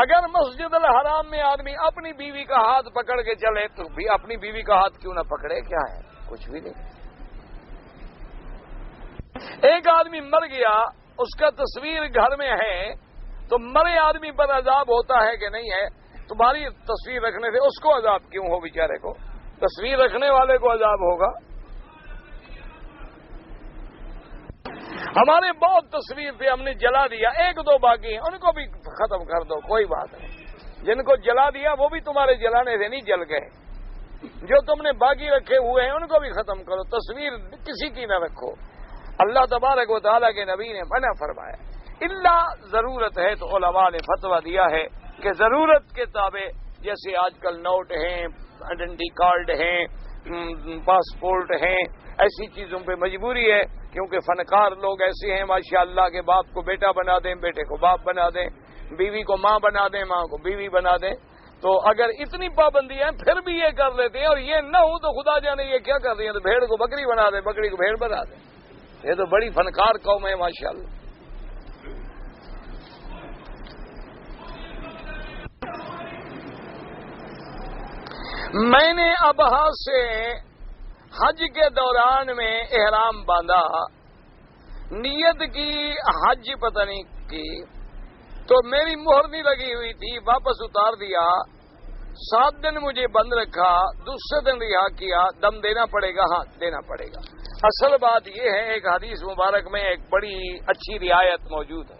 اگر مسجد الحرام میں آدمی اپنی بیوی کا ہاتھ پکڑ کے چلے تو بھی اپنی بیوی کا ہاتھ کیوں نہ پکڑے؟ کیا ہے؟ کچھ بھی نہیں۔ ایک آدمی مر گیا، اس کا تصویر گھر میں ہے، تو مرے آدمی پر عذاب ہوتا ہے کہ نہیں ہے؟ تمہاری تصویر رکھنے سے اس کو عذاب کیوں ہو؟ بیچارے کو، تصویر رکھنے والے کو عذاب ہوگا۔ ہمارے بہت تصویر تھے، ہم نے جلا دیا، ایک دو باقی ہیں، ان کو بھی ختم کر دو، کوئی بات نہیں۔ جن کو جلا دیا وہ بھی تمہارے جلانے سے نہیں جل گئے، جو تم نے باقی رکھے ہوئے ہیں ان کو بھی ختم کرو، تصویر کسی کی نہ رکھو۔ اللہ تبارک و تعالیٰ کے نبی نے منع فرمایا، الا ضرورت ہے تو علماء نے فتویٰ دیا ہے کہ ضرورت کے تابع، جیسے آج کل نوٹ ہیں، آئیڈینٹی کارڈ ہیں، پاسپورٹ ہیں، ایسی چیزوں پہ مجبوری ہے، کیونکہ فنکار لوگ ایسے ہیں ماشاءاللہ کہ باپ کو بیٹا بنا دیں، بیٹے کو باپ بنا دیں، بیوی کو ماں بنا دیں، ماں کو بیوی بنا دیں۔ تو اگر اتنی پابندیاں پھر بھی یہ کر لیتے ہیں، اور یہ نہ ہو تو خدا جانے یہ کیا کر رہی ہیں، تو بھیڑ کو بکری بنا دیں، بکری کو بھیڑ بنا دیں۔ یہ تو بڑی فنکار قوم ہے ماشاءاللہ۔ میں نے ابہا سے حج کے دوران میں احرام باندھا، نیت کی حج پتہ نہیں کی، تو میری مہر نہیں لگی ہوئی تھی، واپس اتار دیا، 7 دن مجھے بند رکھا، دوسرے دن رہا کیا، دم دینا پڑے گا؟ ہاں دینا پڑے گا۔ اصل بات یہ ہے، ایک حدیث مبارک میں ایک بڑی اچھی رعایت موجود ہے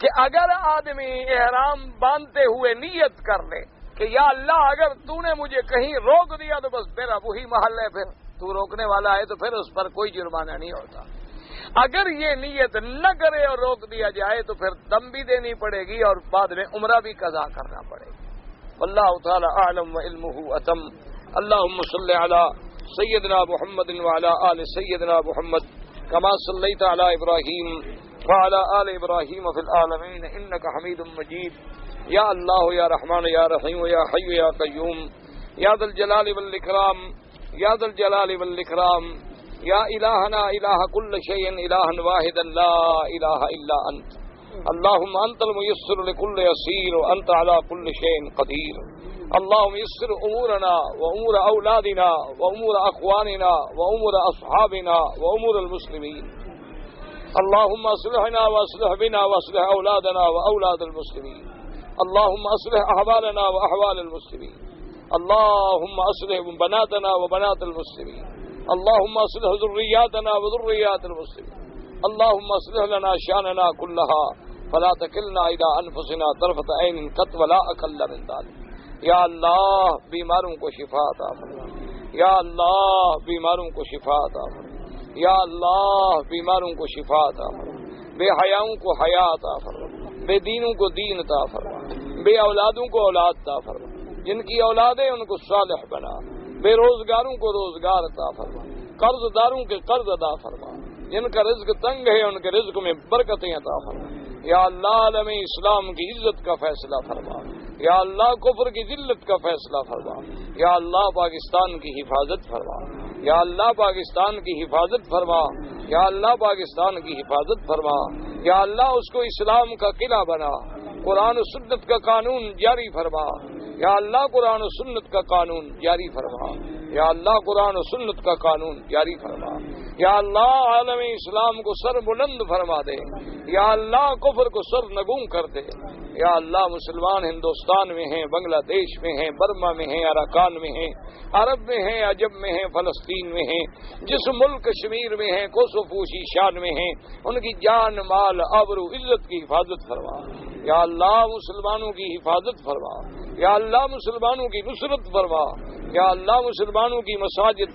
کہ اگر آدمی احرام باندھتے ہوئے نیت کر لے کہ یا اللہ اگر تو نے مجھے کہیں روک دیا تو بس میرا وہی محل ہے، پھر تو روکنے والا ہے تو پھر اس پر کوئی جرمانہ نہیں ہوتا۔ اگر یہ نیت نہ کرے اور روک دیا جائے تو پھر دم بھی دینی پڑے گی اور بعد میں عمرہ بھی قضا کرنا پڑے گا۔ واللہ تعالی اعلم وعلمہ اتم۔ اللہم صلی علی سیدنا محمد وعلی آل سیدنا محمد کما صلیت علی ابراہیم وعلی آل ابراہیم فی العالمین انک حمید مجید۔ یا اللہ یا رحمان یا رحیم یا حی یا قیوم یا ذا الجلال والاکرام یا ذا الجلال والاکرام یا الہنا الہ کل شیء الہا واحدا لا الہ الا انت۔ اللہم انت الميسر لكل يسير وانت على كل شيء قدير۔ اللهم يسر امورنا وامور اولادنا وامور اخواننا وامور اصحابنا وامور المسلمين۔ اللهم اصلحنا واصلح بنا واصلح اولادنا واولاد المسلمين۔ اللهم اصلح احوالنا واحوال المسلمين۔ اللهم اصلح بناتنا وبنات المسلمين۔ اللهم اصلح ذرياتنا وذريات المسلمين۔ اللهم اصلح لنا شاننا كلها فلا تكلنا الى انفسنا طرفة عين قط ولا اقل من ذلك۔ یا اللہ بیماروں کو شفا عطا فرما، یا اللہ بیماروں کو شفا عطا فرما، یا اللہ بیماروں کو شفا عطا فرما، بے حیاؤں کو حیا عطا فرما، بے دینوں کو دین عطا فرما، بے اولادوں کو اولاد عطا فرما، جن کی اولادیں ان کو صالح بنا، بے روزگاروں کو روزگار عطا فرما، قرض داروں کے قرض ادا فرما، جن کا رزق تنگ ہے ان کے رزق میں برکتیں عطا فرما۔ یا اللہ عالم اسلام کی عزت کا فیصلہ فرما، یا اللہ کفر کی ذلت کا فیصلہ فرما، یا اللہ پاکستان کی حفاظت فرما، یا اللہ پاکستان کی حفاظت فرما، یا اللہ پاکستان کی حفاظت فرما، یا اللہ اس کو اسلام کا قلعہ بنا، قرآن و سنت کا قانون جاری فرما، یا اللہ قرآن و سنت کا قانون جاری فرما، یا اللہ قرآن و سنت کا قانون جاری فرما، یا اللہ عالم اسلام کو سر بلند فرما دے، یا اللہ کفر کو سر نگوں کر دے، یا اللہ مسلمان ہندوستان میں ہیں، بنگلہ دیش میں ہیں، برما میں ہیں، اراکان میں ہیں، عرب میں ہیں، عجب میں ہیں، فلسطین میں ہیں، جس ملک کشمیر میں ہیں، کوسوفو شیشان میں ہیں، ان کی جان مال آبرو عزت کی حفاظت فرما، یا اللہ مسلمانوں کی حفاظت فرما، یا اللہ مسلمانوں کی نصرت فرما، یا اللہ مسلمانوں کی مساجد